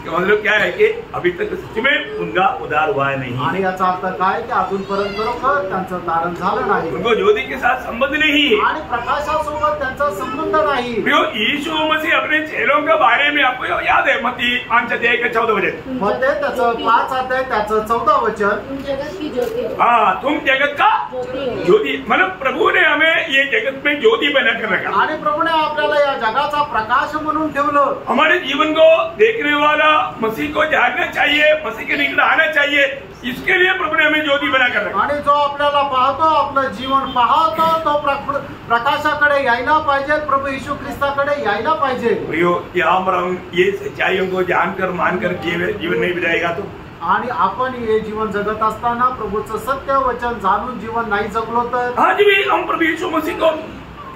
मतलब क्या है कि अभी तक सच में उनका उद्धार हुआ नहीं. आणि याचा अर्थ काय की अजूनपर्यंत खरोखर त्यांचं तारण झालं नाही. उनको ज्योति के साथ संबंध नहीं है आणि प्रकाशासोबत त्यांचा संबंध नाही. यीशु मसीह अपने चेलों के बारे में आपको याद है मत्ती 5:14 मध्ये त्याचं 5 अध्याय त्याचं 14 वचन, तुम जगत की ज्योति हो. हाँ तुम जगत का ज्योति हो. ज्योति, मतलब प्रभु ने हमें ये जगत में ज्योति बनाकर रखा. आणि प्रभूने आपल्याला या जगाचा प्रकाश म्हणून ठेवलं. हमारे जीवन को देखने वाला मसीह को जानना चाहिए, मसीह के निकट आना चाहिए. इसके लिए प्रभु ने हमें ज्योति बनाकर रखा. आणि जो आपल्याला पाहतो, आपलं जीवन पाहतो, तो प्रकाशाकडे यायला पाहिजे, प्रभू येशू ख्रिस्ताकडे यायला पाहिजे. यहाँ पर हम ये सच्चाइयों को जानकर मानकर जीवन नहीं बिताएगा तो. आणि आपण हे जीवन जगत असताना प्रभूचं सत्य वचन जाणून जीवन नाही जगलो तर. आज भी हम प्रभु यीशु मसीह को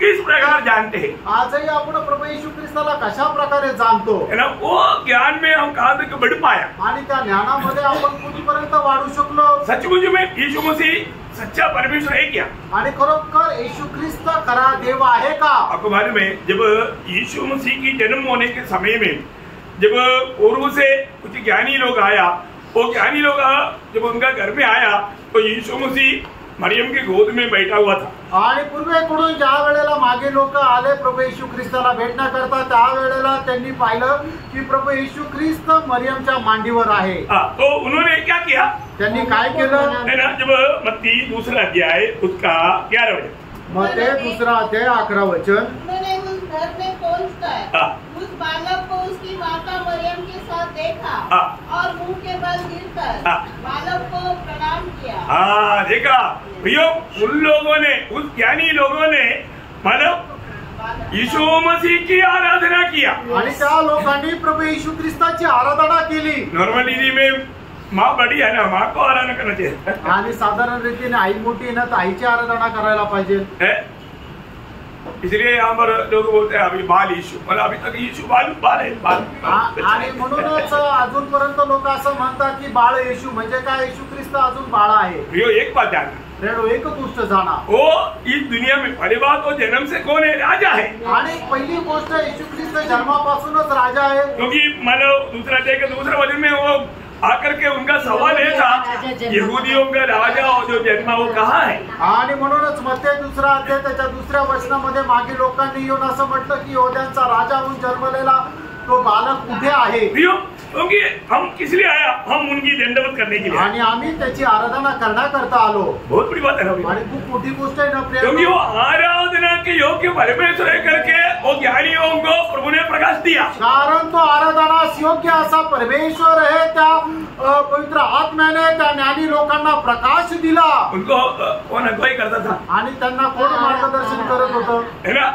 किस प्रकार जानते हैं? आजही आपण प्रभू येशू ख्रिस्ताला कशा प्रकारे जाणतो, है ना. वो ज्ञान में हम कहाँ तक बढ़ पाया. आणि त्या ज्ञानामध्ये आपण कुठपर्यंत वाढू शकलो. सचमुच में यीशु मसीह सच्चा परमेश्वर है क्या? आणि खरोखर येशू ख्रिस्त खरा देव आहे का? आपको मालूम है जब यीशु मसीह की जन्म होने के समय में जब पूर्व से कुछ ज्ञानी लोग आया, वो ज्ञानी लोग जब उनका घर में आया तो यीशु मसीह मरियम के गोद में बैठा हुआ था. आणि पूर्वेकडून ज्या वेळेला मागे लोक आले प्रभू येशू ख्रिस्ताला भेटण्याकरता, त्या वेळेला त्यांनी पाहिलं की प्रभू येशू ख्रिस्त मरियमच्या मांडीवर आहे. तो उन्होंने क्या किया? त्यांनी काय केलं? है ना. जब मत्ती 2 अध्याय उसका 11 वचन, मत्ती 2 अध्याय 11 वचन, उन्होंने उस घर में पहुंचकर उस बालक को उसकी माता मरियम के साथ देखा और मुंह के बल गिरकर बालक को प्रणाम किया. देखा भैया, उन लोगों ने, उस ज्ञानी लोगों ने मतलब यीशु मसीह की आराधना किया. आणि त्या लोकांनी प्रभू येशू ख्रिस्ताची आराधना केली. नॉर्मली में माँ बड़ी है ना, माँ को आराधना करना चाहिए. आणि साधारण रीतीने आई मोठी ना, तर आईची आराधना करायला पाहिजे. इसलिए यहाँ पर लोग बोलते हैं अभी बाल यीशु, मतलब अभी तक यीशु बाल है. आणि म्हणूनच अजूनपर्यंत लोक असं म्हणतात की बाळ येशू म्हणजे काय? येशू ख्रिस्त अजून बाळ आहे. एक बात जानना, एक गोष्ट जाणा, वो इस दुनिया में पहली बात वो जन्म से कौन है? राजा है. आणि पहिली गोष्ट येशू ख्रिस्त जन्मापासूनच राजा आहे. क्योंकि मानो दूसरा वचन में वो आकर के उनका सवाल ये था, यहूदियों का राजा और जो जन्मा वो कहाँ है? आणि म्हणूनच मत्ती 2 अध्याय त्याच्या 2 वचनामध्ये मागे लोकांनी येऊन असं म्हटलं की यहूद्यांचा राजा होऊन जन्मलेला तो बालक कुठे आहे? क्योंकि हम किस लिए आया? हम उनकी दंडवत करने के लिए. आणि आम्ही त्याची आराधना करण्याकरता आलो. बहुत बड़ी बात है ना. आणि खूप मोठी गोष्ट आहे ना प्रिय. क्योंकि वो आराधना के योग्य परमेश्वर है करके वो ज्ञानियों को प्रभु ने प्रकाश दिया. कारण तो आराधनास योग्य असा परमेश्वर आहे, त्या पवित्र आत्म्याने त्या ज्ञानी लोकांना प्रकाश दिला. उनको कौन अगुवाई करता था? आणि त्यांना कोण मार्गदर्शन करत होतं? है ना.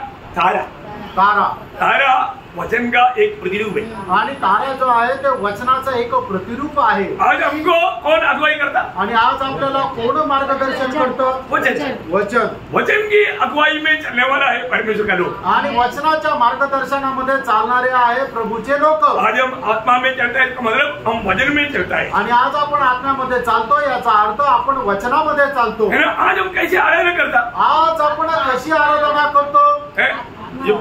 तारा वचन का एक प्रतिरूप है. आणि तारा जो आहे ते वचनाचं एक प्रतिरूप आहे. आज हमको कौन अगुवाई करता? आणि आज आपल्याला कोण मार्गदर्शन करतं? वचन. वचन की अगुवाई में चलने वाला है परमेश्वर का लोग. आणि वचनाच्या मार्गदर्शनामध्ये चालणारे आहे प्रभूचे लोक. आज हम आत्मा में चलता है, मतलब हम वचन में चलता है. आणि आज आपण आत्म्यामध्ये चालतो, याचा अर्थ आपण वचनामध्ये चालतो. आज हम कैसे आराधना करता? आज आपण कशी आराधना करतो?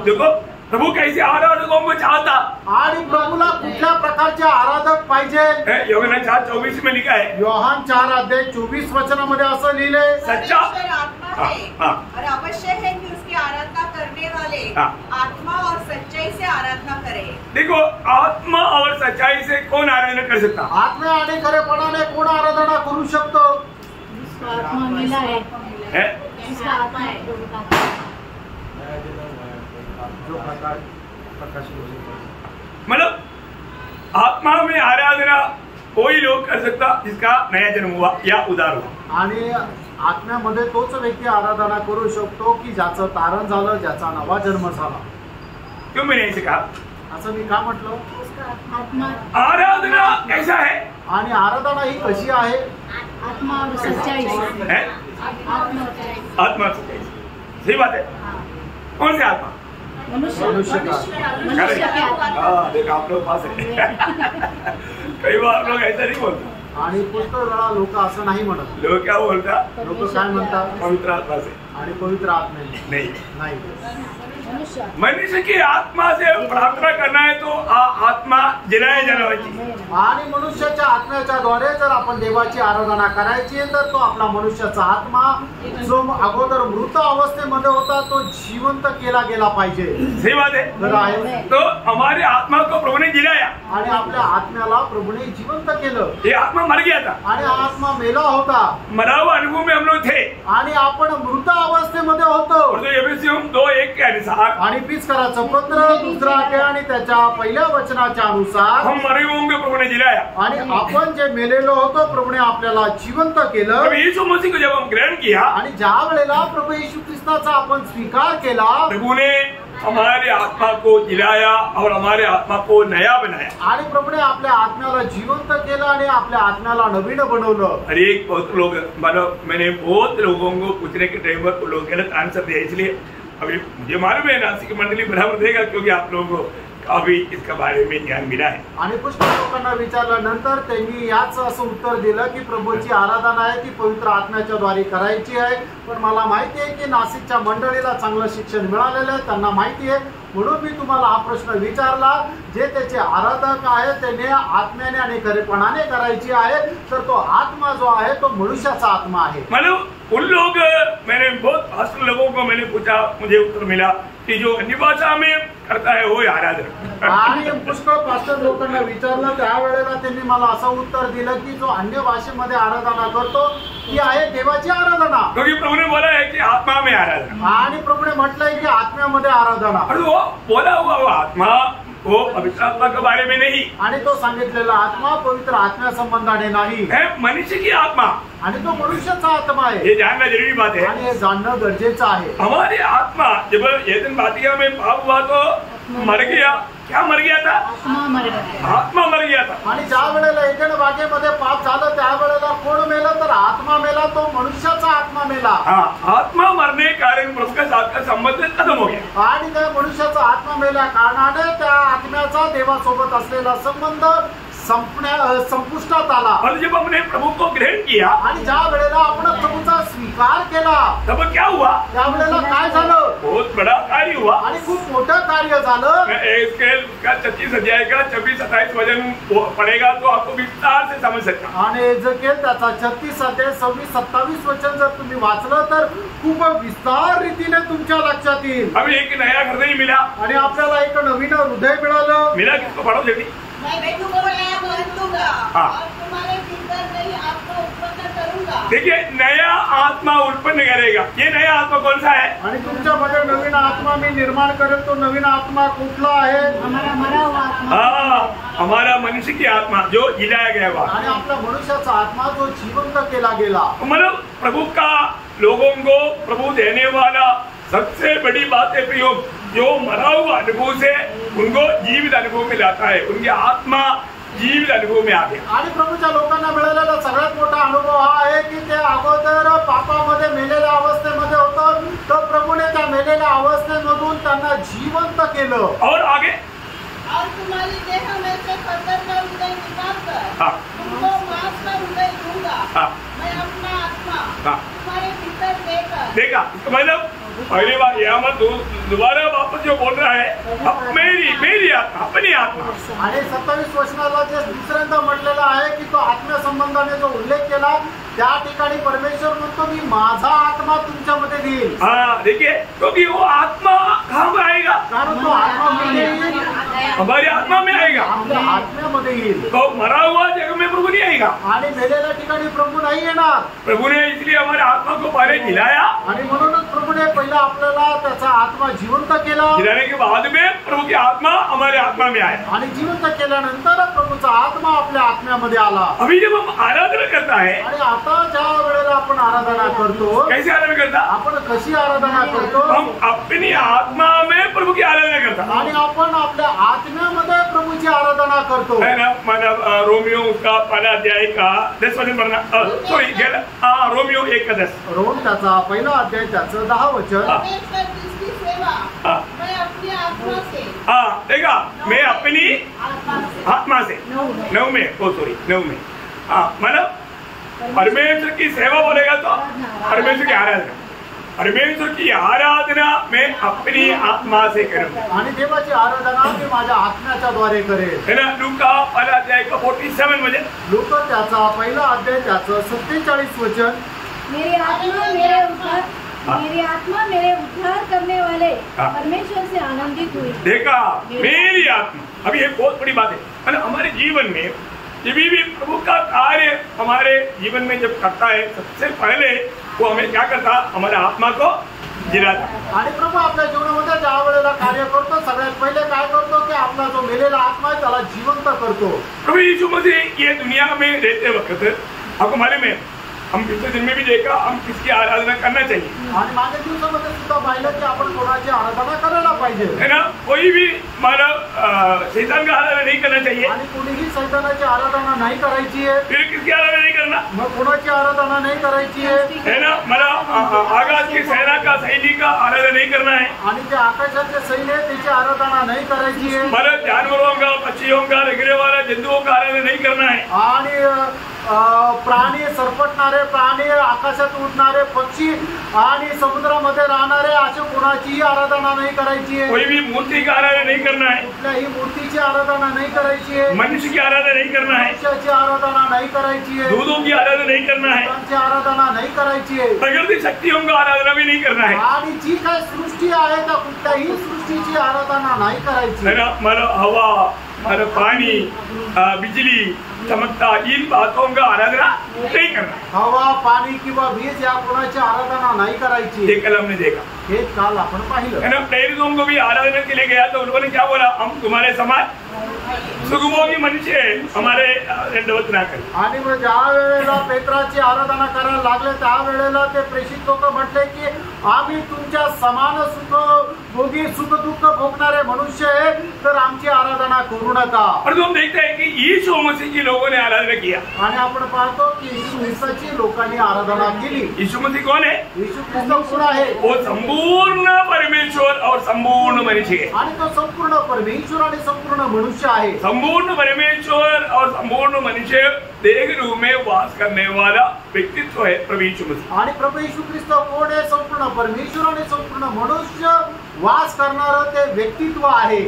देखो प्रभु कैसे आराधकों को चाहता. आणि प्रभूला कुठल्या प्रकारचे आराधक पाहिजे? योहान 4:24 में लिखा है. योहान 4 अध्याय 24 वचनामध्ये असं लिहिलंय, सच्चा आत्मा है और आवश्यक है कि उसकी आराधना करने वाले आत्मा और सच्चाई से आराधना करें. देखो, आत्मा और सच्चाई से कौन आराधना कर सकता? आत्मा आणि खरेपणाने कोण आराधना करू शकतो? आत्मा मिला है, जिसका आत्मा है. मतलब आत्मा में आराधना कोई लोग कर सकता जिसका नया जन्म हुआ या उद्धार हुआ. आणि आत्म्यामध्ये तोच व्यक्ती आराधना करू शकतो की ज्याचं तारण झालं, ज्याचा नवा जन्म झाला. क्यों मैंने ऐसे कहा? असं मी का म्हटलं? आराधना कैसा है? आणि आराधना ही कशी आहे? आत्मा और सच्चाई है. आत्मा सच्चाई. सही बात है. कौन सी आत्मा? मनुष्य का. देखो आप लोग पास है. कई बार लोग ऐसा नहीं बोलते. आणि पुष्कळ वेळा लोक असं नाही म्हणत. लोग क्या बोलता? लोक काय म्हणतात? पवित्र आत्मा से. आणि पवित्र आत्म्याने नहीं. नाही. मनुष्य की आत्मा से प्रार्थना करना है तो आत्मा जिलाया जाना चाहिए। आणि मनुष्याच्या आत्म्याच्या द्वारे जर आपण देवाची आराधना करायची तर तो आपला मनुष्याचा आत्मा जो अगोदर मृत अवस्थेमध्ये होता तो जिवंत केला गेला पाहिजे। सही बात है। तो हमारे आत्मा को प्रभु ने जिलाया आणि आपल्या आत्म्याला प्रभूने जिवंत केलं। ये आत्मा मर गया था आणि आत्मा मेला होता, मरा हुआ अनुभव में हम लोग थे आणि आपण मृत अवस्थेमध्ये होतो। और तो एफएससी 2:1 के अनुसार आणि पिचकराचं पत्र 2 अध्याय आणि त्याच्या पहिल्या वचनाच्या अनुसार हम मरे हुए होंगे प्रभु ने जिलाया। आणि आपण जे मेलेलो होतो प्रभूने आपल्याला जिवंत केलं। प्रभु यीशु मसीह को जब हम ग्रहण किया आणि ज्या वेळेला प्रभू येशू ख्रिस्ताचा आपण स्वीकार केला प्रभु ने हमारे आत्मा को जिलाया और हमारे आत्मा को नया बनाया। आणि प्रभूने आपल्या आत्म्याला जिवंत केलं आणि आपल्या आत्म्याला नवीन बनवलं। हर एक बहुत लोग मतलब मैंने बहुत लोगों को पूछने के टाइम पर लोग गलत आंसर दिया, इसलिए अभी मुझे मालूम है नासिक मंडली बराबर देगा क्योंकि आप लोगों को अभी इसका बारे में ज्ञान मिला है। आणि पुष्कळ लोकांना विचारल्यानंतर त्यांनी याच असं उत्तर दिलं की प्रभूची आराधना आहे ती पवित्र आत्म्याच्या द्वारे करायची आहे। पण मला माहिती आहे की नाशिकच्या मंडळीला चांगलं शिक्षण मिळालेलं आहे, त्यांना माहिती आहे, म्हणून मी तुम्हाला हा प्रश्न विचारला। जे त्याचे आराधक आहे त्याने आत्म्याने आणि खरेपणाने करायची आहे तर तो आत्मा जो आहे तो मनुष्याचा आत्मा आहे। मतलब उन लोग मैंने बहुत पास्टर लोगों को मैंने पूछा, मुझे उत्तर मिला कि जो अन्य भाषा में करता है वो आराधना। आणि पुष्कळ पास्टर लोकांना विचारलं त्यावेळेला त्यांनी मला असं उत्तर दिलं की जो अन्य भाषेमध्ये आराधना करतो ती आहे देवाची आराधना। क्योंकि प्रभु ने बोला है कि आत्मा में आराधना आणि प्रभूने म्हटलंय की आत्म्यामध्ये आराधना। और वो बोला हुआ वो आत्मा वो पवित्र आत्मा के बारे में नहीं, आणि तो सांगितलेला आत्मा पवित्र आत्म्या संबंधाने नाही, है मनुष्य की आत्मा। आणि तो मनुष्याचा आत्मा आहे। ये जानना जरूरी बात है। आणि हे जाणणं गरजेचं आहे। हमारी आत्मा जब एदन बातिया में पाप हुआ तो मर गया। क्या मर गया था? आत्मा मर गया था। आणि ज्या वेळेला एकेन बागेमध्ये पाप झालं त्यावेळेला कोण मेलं तर आत्मा मेला, तो मनुष्याचा आत्मा मेला। आत्मा मरने के कारण प्रभु के साथ का संबंध खत्म हो गया। आणि त्या मनुष्याचा आत्मा मेल्या कारणाने त्या आत्म्याचा देवासोबत असलेला संबंध संपुष्टात आला। और जब हमने प्रभु को ग्रहण किया आणि ज्या वेळेला आपण प्रभूचा स्वीकार केला तब क्या हुआ? त्यावेळेला काय झालं? बहुत बड़ा कार्य हुआ आणि खूप मोठं कार्य झालं। इसके का 36 अध्याय का 26-27 वचन पढ़ेगा तो आपको विस्तार से समझ सकता। आणि एजेकिएल त्याचा 36 अध्याय 26-27 वचन जर तुम्ही वाचलं तर खूप विस्तार रीतीने तुमच्या लक्षात येईल। अभी एक नया हृदय मिला। आणि आपल्याला एक नवीन हृदय मिळालं। मिला किसको? पढ़ो जल्दी। मैं बेटू को नया बन दूंगा और तुम्हारे भीतर नई आत्मा उत्पन्न करूंगा। देखिए नया आत्मा उत्पन्न करेगा। ये नया आत्मा कौन सा है? आणि तुमच्यामध्ये नवीन आत्मा मी निर्माण करेल। तो नवीन आत्मा कुठला आहे? हमारा मरा हुआ आत्मा। हमारा मनुष्य की आत्मा जो जिलाया गया हुआ। आणि आपला मनुष्याचा आत्मा जो जिवंत केला गेला। मतलब प्रभु का लोगों को प्रभु देने वाला सबसे बड़ी बात है प्रियो, जो मरा हुआ अनुभव से उनको जीवित अनुभव में लाता है। उनकी आत्मा जीवित अनुभव में आ गया। आणि प्रभूच्या लोकांना मिळालेला सगळ्यात मोठा अनुभव हा आहे की ते अगोदर पापामध्ये मेलेल्या अवस्थेमध्ये होतं, तर प्रभूने त्या मेलेल्या अवस्थेमधून त्यांना जिवंत केलं। और आगे और तुम्हारी देह में से पत्थर का हृदय निकालकर तुमको मांस का हृदय दूंगा। मैं अपना आत्मा तुम्हारे भीतर देखा। मतलब पहली बार यहाँ मत दोबारा वापस जो बोल रहा है मेरी आत्मा, अपनी आत्मा। आणि 27 वचनाला जे दुसऱ्यांदा म्हटलेलं आहे की तो आत्म्या संबंधाने जो उल्लेख केला त्या ठिकाणी परमेश्वर म्हणतो मी माझा आत्मा तुमच्यामध्ये देईल। देखिए क्योंकि वो आत्मा कहाँ में आएगा? कारण तो आत्मा येईल, हमारी आत्मा में आएगा, आपल्या आत्म्यामध्ये येईल। तो मरा हुआ जगह में प्रभु नहीं आएगा। आणि मेलेल्या ठिकाणी प्रभू नाही येणार। प्रभु ने इसलिए हमारे आत्मा को पहले जिलाया। आणि म्हणूनच प्रभूने पहिला आपल्याला त्याचा आत्मा जिवंत केला। जिलाने के बाद में प्रभु की आत्मा हमारे आत्मा में आया। आणि जिवंत केल्यानंतर प्रभूचा आत्मा आपल्या आत्म्यामध्ये आला। अभी जब हम आराधना करता है, आणि आता ज्या वेळेला आपण आराधना करतो, कैसे आराधना करता? आपण कशी आराधना करतो? हम अपनी आत्मा में प्रभु की आराधना करता आणि आपण आपल्या आत्म्यामध्ये प्रभूची आराधना करतो। है ना। मतलब रोमियो का पहला अध्याय का 10 वचन पढ़ना। Sorry Romeo 1:10। रोम त्याचा पहिला अध्याय त्याचं 10 वचन। परमेश्वर जिसकी सेवा मैं अपनी आत्मा से देखा, मैं अपनी आत्मा से 9 में मतलब परमेश्वर की सेवा बोलेगा तो परमेश्वर की आराधना। परमेश्वर की आराधना मैं अपनी आत्मा से करूँ। आणि देवाची आराधना मी माझ्या आत्म्याच्या द्वारे करेन. है ना, लूका पहिला अध्याय का 47 मध्ये लूक त्याचा पहिला अध्याय त्याचं 47 वचन. मेरी आत्मा मेरे उद्धार करने वाले परमेश्वर से आनंदित हुई. देखा, मेरी आत्मा. अभी एक बहुत बड़ी बात है, मतलब हमारे जीवन में जब भी प्रभु का कार्य हमारे जीवन में जब करता है, सबसे पहले वो हमें क्या करता, हमारे आत्मा को जिलाता. आणि प्रभू आपल्या जीवनामध्ये ज्या वेळेला कार्य करतो, सगळ्यात पहिले काय करतो की आपला जो मेलेला आत्मा आहे त्याला जिवंत करतो. प्रभु यीशु मसीह ये दुनिया में रहते वक्त आपको मालूम है, हम पिछले दिन में भी देखा, हम किसकी आराधना करना चाहिए. आणि मागील दिवसामध्ये सुद्धा पाहिलं की आपण कोणाची आराधना करायला पाहिजे. है ना, कोई भी मानव शैतान का आराधना नहीं करना चाहिए. आणि कोणीही सैतानाची आराधना नाही करायची आहे. फिर किसकी आराधना नहीं करना, मग कोणाची आराधना नाही करायची आहे. है ना, मला आकाश की सेना का सैनिक का आराधना नहीं करना है. आणि जे आकाशाचे सैन्य आहे त्याची आराधना नाही करायची आहे. मला जानवरों का, पक्षियों का, रेंगने वाला जंतुओं का आराधना नहीं करना है. आणि प्राणी, सरपटणारे प्राणी, आकाशात उडणारे पक्षी आणि समुद्रामध्ये राहणारे अशा कोणाचीही आराधना नाही करायची आहे. कोई भी मूर्ति का आराधना नहीं करना है. कुठल्याही मूर्तीची आराधना नाही करायची आहे. मनुष्य की आराधना नहीं करना है. मनुष्याची आराधना नाही करायची आहे. दूधों की आराधना नहीं करना है. त्यांची आराधना नाही करायची आहे. प्रकृति शक्तियों का आराधना भी नहीं करना है. आणि जी काय सृष्टी आहे त्या कुठल्याही सृष्टीची आराधना नाही करायची. है ना, मला हवा, मला पानी, बिजली, चमकता, इन बातों का आराधना नहीं करना. हवा, पाणी किंवा वीज या कोणाची आराधना नाही करायची. ये कल हमने देखा. हे काल आपण पाहिलं. है ना, प्रेरितों को भी आराधना के लिए गया तो उन्होंने क्या बोला, हम तुम्हारे समाज सुगमोगी मनुष्य हमारे दंडवत ना करें. आणि मग ज्या वेळेला पेत्राची आराधना करायला लागले त्या वेळेला ते प्रेषित लोक म्हटले की आम्ही तुमच्या समान सुख दुःख भोगणारे मनुष्य आहे, तर आमची आराधना करू नका. और हम देखते हैं कि यीशु मसीह की लोगों ने आराधना किया. आणि आपण पाहतो की येशू ख्रिस्ताची लोकांनी आराधना केली. यीशु मसीह कौन है? येशू ख्रिस्त कोण आहे? वो संपूर्ण परमेश्वर और संपूर्ण मनुष्य है. आणि तो संपूर्ण परमेश्वर आणि संपूर्ण मनुष्य आहे. संपूर्ण परमेश्वर और संपूर्ण मनुष्य देह रूप में वास करने वाला व्यक्तित्व है प्रभु यीशु मसीह. आणि प्रभू येशू ख्रिस्त कोण आहे? संपूर्ण परमेश्वर आणि संपूर्ण मनुष्य वास करणारं ते व्यक्तित्व आहे.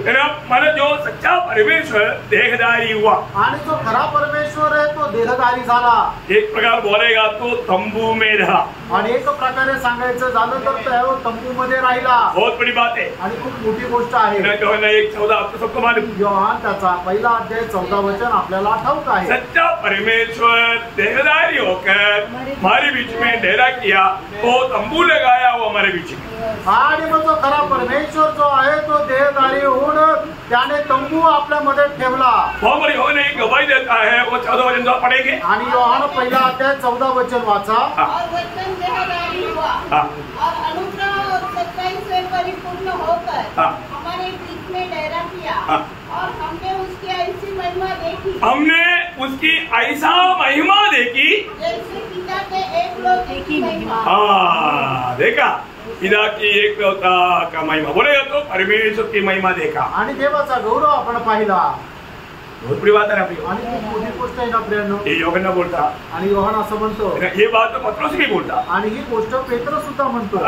मला जो सच्चा परमेश्वर देहधारी हुआ, आणि जो खरा परमेश्वर आहे तो देहधारी झाला. एक प्रकार बोलेगा तो तंबू में रहा. आणि एक प्रकारे सांगायचं झालं तर तो तंबू मध्ये राहिला. बहुत बड़ी बात है. आणि खूप मोठी गोष्ट आहे. योहन्ना 1:14 आपको सबको मालूम. योहान त्याचा पहिला अध्याय 14 वचन आपल्याला ठाऊक आहे. सच्चा परमेश्वर देहधारी होकर हमारे बीच में डेरा किया, वो तंबू लगाया वो हमारे बीच में. आणि मग जो खरा परमेश्वर जो आहे तो देहधारी होऊन त्याने तंबू आपल्या मध्ये ठेवला. बहुत बड़ी होने एक गवाही देता है, वो 14 वचन जो पढ़ेंगे. आणि योहान पहिला अध्याय 14 वचन वाचा. और वचन देहधारी हुआ और अनुग्रह और सच्चाई से परिपूर्ण होकर हमारे बीच में डेरा किया और हमने उसकी ऐसी महिमा देखी. हमने उसकी ऐसा महिमा देखी जैसे पिता के एक लौते की महिमा. हाँ, देखा, पिता की एक लौता का महिमा बोलेगा तो परमेश्वर की महिमा देखा. आणि देवाचा गौरव आपण पाहिला. बहुत बड़ी बात है ना प्रिय. आणि खूप मोठी गोष्ट आहे ना प्रियांनो. ये योहन्ना बोलता, आणि योहान असं म्हणतो. ये बात तो पत्रोस भी बोलता. आणि ही गोष्ट पेत्र सुद्धा म्हणतो.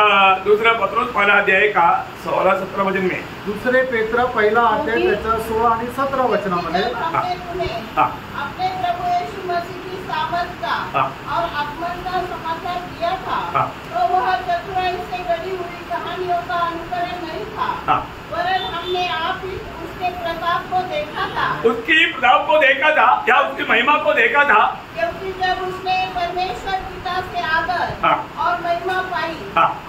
दूसरा पत्रोस पहिला अध्याय का 16-17 वचन में. दुसरे पेत्र पहिला अध्याय त्याच्या 16 आणि 17 वचनामध्ये. हमने तुम्हें अपने प्रभु यीशु मसीह की सामर्थ का और आगमन का समाचार दिया था, तो वह चतुराई से गढ़ी हुई कहानियों का अनुकरण नहीं था, वरन हमने आप ही उसके प्रताप को देखा था. उसकी प्रताप को देखा था या उसकी महिमा को देखा था. क्योंकि जब उसने परमेश्वर पिता से आदर और महिमा पाई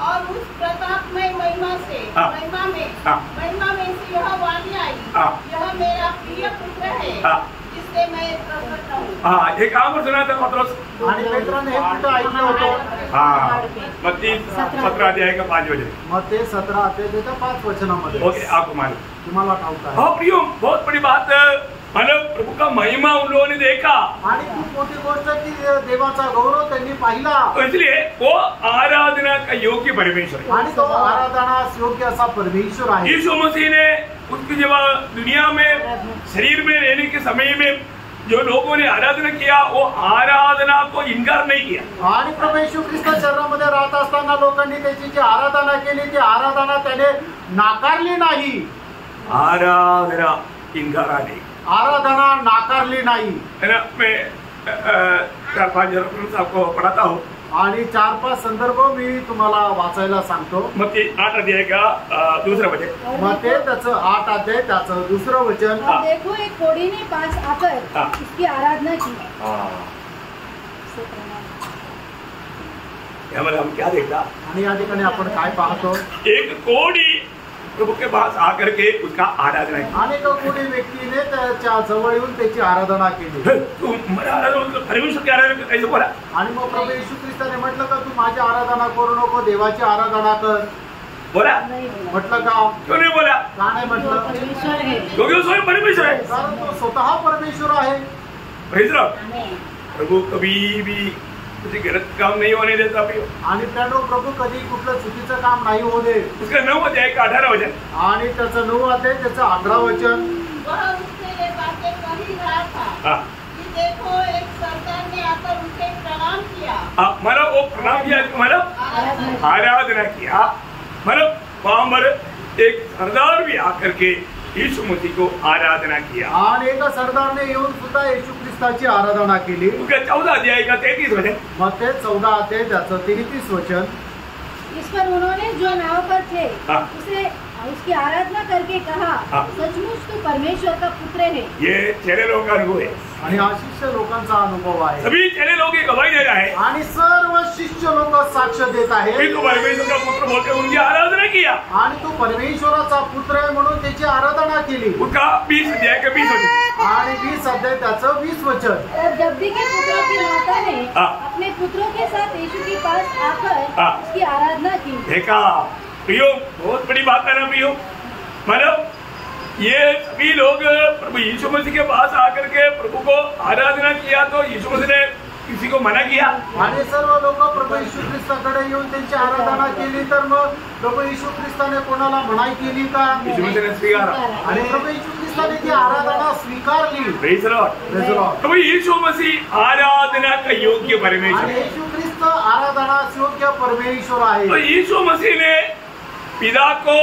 और उस प्रताप में महिमा में से यह वाणी आई, यह मेरा प्रिय पुत्र है जिससे मैं प्रसन्न हूँ. हाँ, एक काम और सुना था पत्रोस. आणि पेत्राने हे कुठं ऐकलं होतं? हाँ, मत्ती 17 अध्याय का 5 वचन. मत्ती 17 अध्याय त्याच्या 5 वचनामध्ये. ओके, आपको मालूम. तुम्हाला ठाऊक आहे. हाँ प्रियो, बहुत बड़ी बात है. मतलब प्रभु का महिमा उन लोगों ने देखा. आणि खूप मोठी गोष्ट की देवाचा गौरव त्यांनी पाहिला. तो इसलिए वो आराधना का योग्य परमेश्वर है. आणि तो आराधनास योग्य असा परमेश्वर आहे. यीशु मसीह ने उसकी जब दुनिया में शरीर में रहने के समय में जो लोगों ने आराधना किया वो आराधना को इनकार नहीं किया। आणि प्रभू येशू ख्रिस्त शरीरामध्ये राहत असताना लोकांनी त्याची जी आराधना केली ती आराधना त्याने नाकारली नाही। आराधना इनकार नहीं, आराधना नाकारली नाही। मैं 4-5 रेफरेंस आपको पढ़ाता हूँ आणि 4-5 संदर्भ मी तुम्हाला वाचायला सांगतो। मत्ती 8 अध्याय का 2 वचन, मत्ती त्याचं 8 अध्याय त्याचं 2 वचन। और देखो एक कोढ़ी ने पास आकर इसकी आराधना की। यामध्ये हम क्या देखता, आणि या ठिकाणी आपण काय पाहतो, एक कोढ़ी प्रभु के पास आकर के उसका आराधना की। अनेक कोणी व्यक्तीने त्याच्या जवळ येऊन त्याची आराधना केली। तू मला आराधना परमेश्वर की आराधना कैसे बोला? आणि मग प्रभू येशू ख्रिस्ताने म्हटलं का तू माझी आराधना करू नको, देवाची आराधना कर। बोला? म्हटलं का? क्यों नहीं बोला? का नाही म्हटलं? परमेश्वर है, क्योंकि वो स्वयं परमेश्वर है। कारण तो स्वतः परमेश्वर आहे। Praise Lord. प्रभु कभी भी तुझे गलत काम नहीं होने देता प्रियो। आणि त्यानो प्रभु कधी कुठलं चुकीचं काम नाही होऊ दे। उसका 9 अध्याय का 18 वचन, आणि त्याचं 9 अध्याय त्याचं 18 वचन। वह उससे ये बातें कह ही रहा था कि देखो एक सरदार ने आकर उसे प्रणाम किया। मतलब वो प्रणाम किया, मतलब आराधना किया, मतलब वहां पर एक सरदार भी आकर के यीशु मसीह को आराधना किया। आणि एका सरदारने येऊन सुद्धा येशू ख्रिस्ताची आराधना केली। उसका 14 अध्याय का 33 वचन, मग ते 14 अध्याय त्याचं 33 वचन। इस पर उन्होंने जो नाव पर थे उसे उसकी आराधना करके कहा, सचमुच तू परमेश्वर का पुत्र है। ये चेले लोगों का अनुभव है। आणि हा शिष्य लोकांचा अनुभव आहे। सभी चेले लोग एक गवाही दे रहा है आणि सर्व शिष्य लोक साक्ष देत आहेत कि तू परमेश्वर का पुत्र बोलकर उनकी आराधना किया। आणि तू परमेश्वराचा पुत्र आहे म्हणून त्याची आराधना केली। उसका 20 अध्याय का 20 वचन, आणि 20 अध्याय त्याचं 20 वचन। और जब्दी के पुत्रों की माता ने अपने पुत्रों के साथ यीशु के पास आकर उसकी आराधना की। देखा प्रियो, बहुत बड़ी बात है ना प्रियो। मतलब ये सभी लोग प्रभु यीशु मसीह के पास आकर के प्रभु को आराधना किया, तो यीशु मसीह ने किसी को मना किया? आणि सर्व लोक प्रभू येशू ख्रिस्ताकडे येऊन त्यांची आराधना केली, तर मग प्रभू येशू ख्रिस्ताने कोणाला मनाई केली का? यीशु मसीह ने स्वीकारा। आणि प्रभू येशू ख्रिस्ताने ती आराधना स्वीकारली। Praise the lord. Praise the lord. प्रभु यीशु मसीह आराधना का योग्य परमेश्वर आणि है। येशू ख्रिस्त आराधना योग्य परमेश्वर आहे। तो यीशु मसीह ने पिता को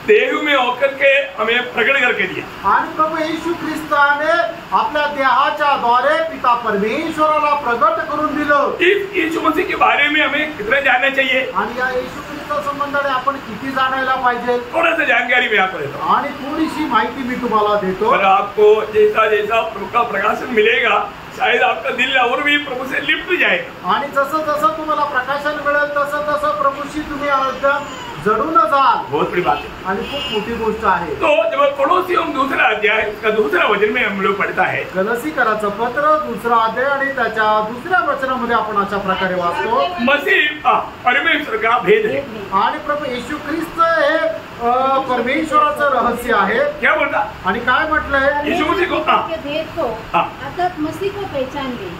देह में होकर के हमें प्रकट करके दिया। आणि प्रभू येशू ख्रिस्ताने आपल्या देहाच्या द्वारे पिता परमेश्वराला प्रगट करून दिलं। इस यीशु मसीह के बारे में हमें कितना जानना चाहिए? आणि या येशू ख्रिस्त संबंधाने आपण किती जाणायला पाहिजे? थोड़ा सा जानकारी मैं आपको देता हूँ आणि थोडीशी माहिती मी तुम्हाला देतो। और आपको जैसा जैसा प्रभु का प्रकाशन मिलेगा, शायद आपका दिल और भी प्रभु से लिप्ट जाएगा। आणि जसं जसं तुम्हाला प्रकाशन मिळेल तसं तसं प्रभूशी तुम्ही एकदम जडून जाल। बहुत बड़ी बात है। आणि खूप मोठी गोष्ट आहे। तो जब पड़ोसियों में 2 अध्याय उसका 2 वचन में हम लोग पढ़ता है, गलसीकराचं पत्र 2 अध्याय आणि त्याच्या 2 वचनामध्ये आपण अशा प्रकारे वाचतो, मसीह परमेश्वर का भेद है। आणि प्रभू येशू ख्रिस्त हे परमेश्वराचं रहस्य आहे। क्या बोलता? आणि काय म्हटलंय? यीशु मसीह को के भेद को अर्थात मसीह को पहचान ले।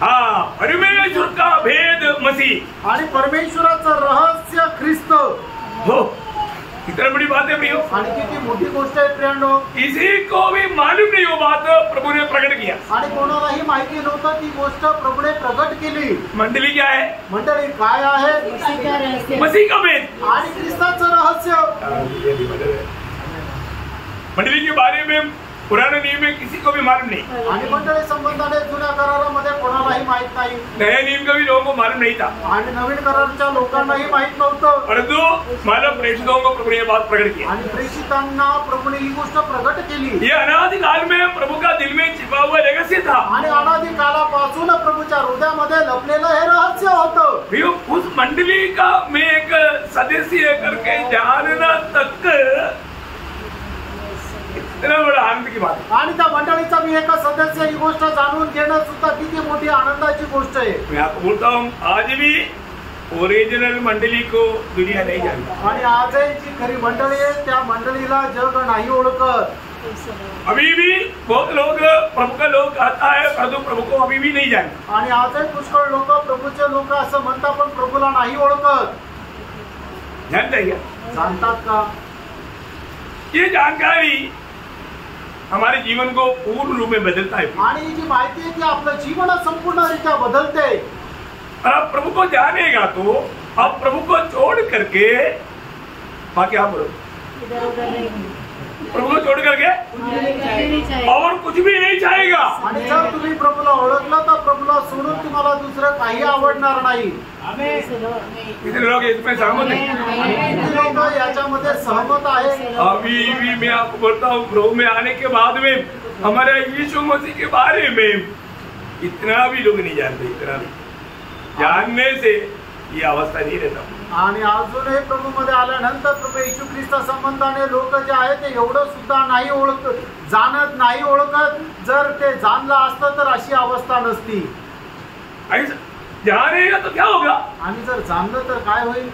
परमेश्वर का भेद मसीह आणि परमेश्वराचं रहस्य ख्रिस्त हो। कितना बड़ी बात है प्रियो। आणि किती मोठी गोष्ट आहे प्रियांनो। किसी को भी मालूम नहीं वो बात प्रभु ने प्रकट किया। आणि कोणालाही माहिती नव्हतं ती गोष्ट प्रभूने प्रगट केली। मंडली क्या है? मंडळी काय आहे? मसीह का रहस्य, मसीह का भेद आणि ख्रिस्ताचं रहस्य। मंडली के बारे में पुराने नियम में किसी को भी मालूम नहीं। आणि मंडळी संबंधाने जुन्या करारामध्ये कोणालाही माहित नाही। नया नियम का भी लोगों को मालूम नहीं था। आणि नवीन कराराच्या लोकांनाही माहित नव्हतं। परंतु मानव प्रेषितों को प्रभु ने ये बात प्रकट किया। आणि प्रेषितांना प्रभूने ही गोष्ट प्रगट केली। ये अनादि काल में प्रभु का दिल में छिपा हुआ रहस्य था। आणि अनादि कालापासून प्रभूच्या हृदयामध्ये लपलेलं हे रहस्य होतं। प्रियो, उस मंडली का मैं एक सदस्य करके जानना तक इतना बड़ा आनंद की बात है। आणि त्या मंडळीचा मी एक सदस्य ही गोष्ट जाणून घेणं सुद्धा किती मोठी आनंदाची गोष्ट आहे। मैं आपको बोलता हूँ, आज भी ओरिजिनल मंडली को दुनिया नहीं जानती। आणि आजही जी खरी मंडळी आहे त्या मंडळीला जग नाही ओळखत। अभी भी बहुत लोग प्रभु का लोग आता है, परंतु प्रभु को अभी भी नहीं जानते। आणि आजही पुष्कळ लोक प्रभूचे लोक असं म्हणतात पण प्रभूला नाही ओळखत। जानते क्या? जाणतात का? ये जानकारी हमारे जीवन को पूर्ण रूप में बदलता है। आणि ही जी माहिती आहे ती आपलं जीवन संपूर्णरित्या बदलते। और आप प्रभु को जानेगा तो आप प्रभु को छोड़ करके बाकी आप बोलो प्रभु को छोड़ करके और कुछ भी नहीं चाहेगा। आणि जर तुम्ही प्रभूला ओळखलं तर प्रभूला सोडून तुम्हाला दुसरं काही आवडणार नाही। कितने लोग इसमें सहमत हैं? किती लोक याच्यामध्ये सहमत आहे? अभी मैं आपको बोलता हूँ प्रभु में आने के बाद में हमारे यीशु मसीह के बारे में इतना भी लोग नहीं जानते। इतना भी जानने से ये अवस्था नहीं रहता। आणि अजूनही प्रभू मध्ये आल्यानंतर प्रभू येशू ख्रिस्ता संबंधाने लोक जे आहेत ते एवढं सुद्धा नाही जाणत नाही ओळखत। जर ते जाणलं असतं तर अशी अवस्था नसती। जानेगा तो क्या होगा? आणि जर जाणलं तर काय होईल?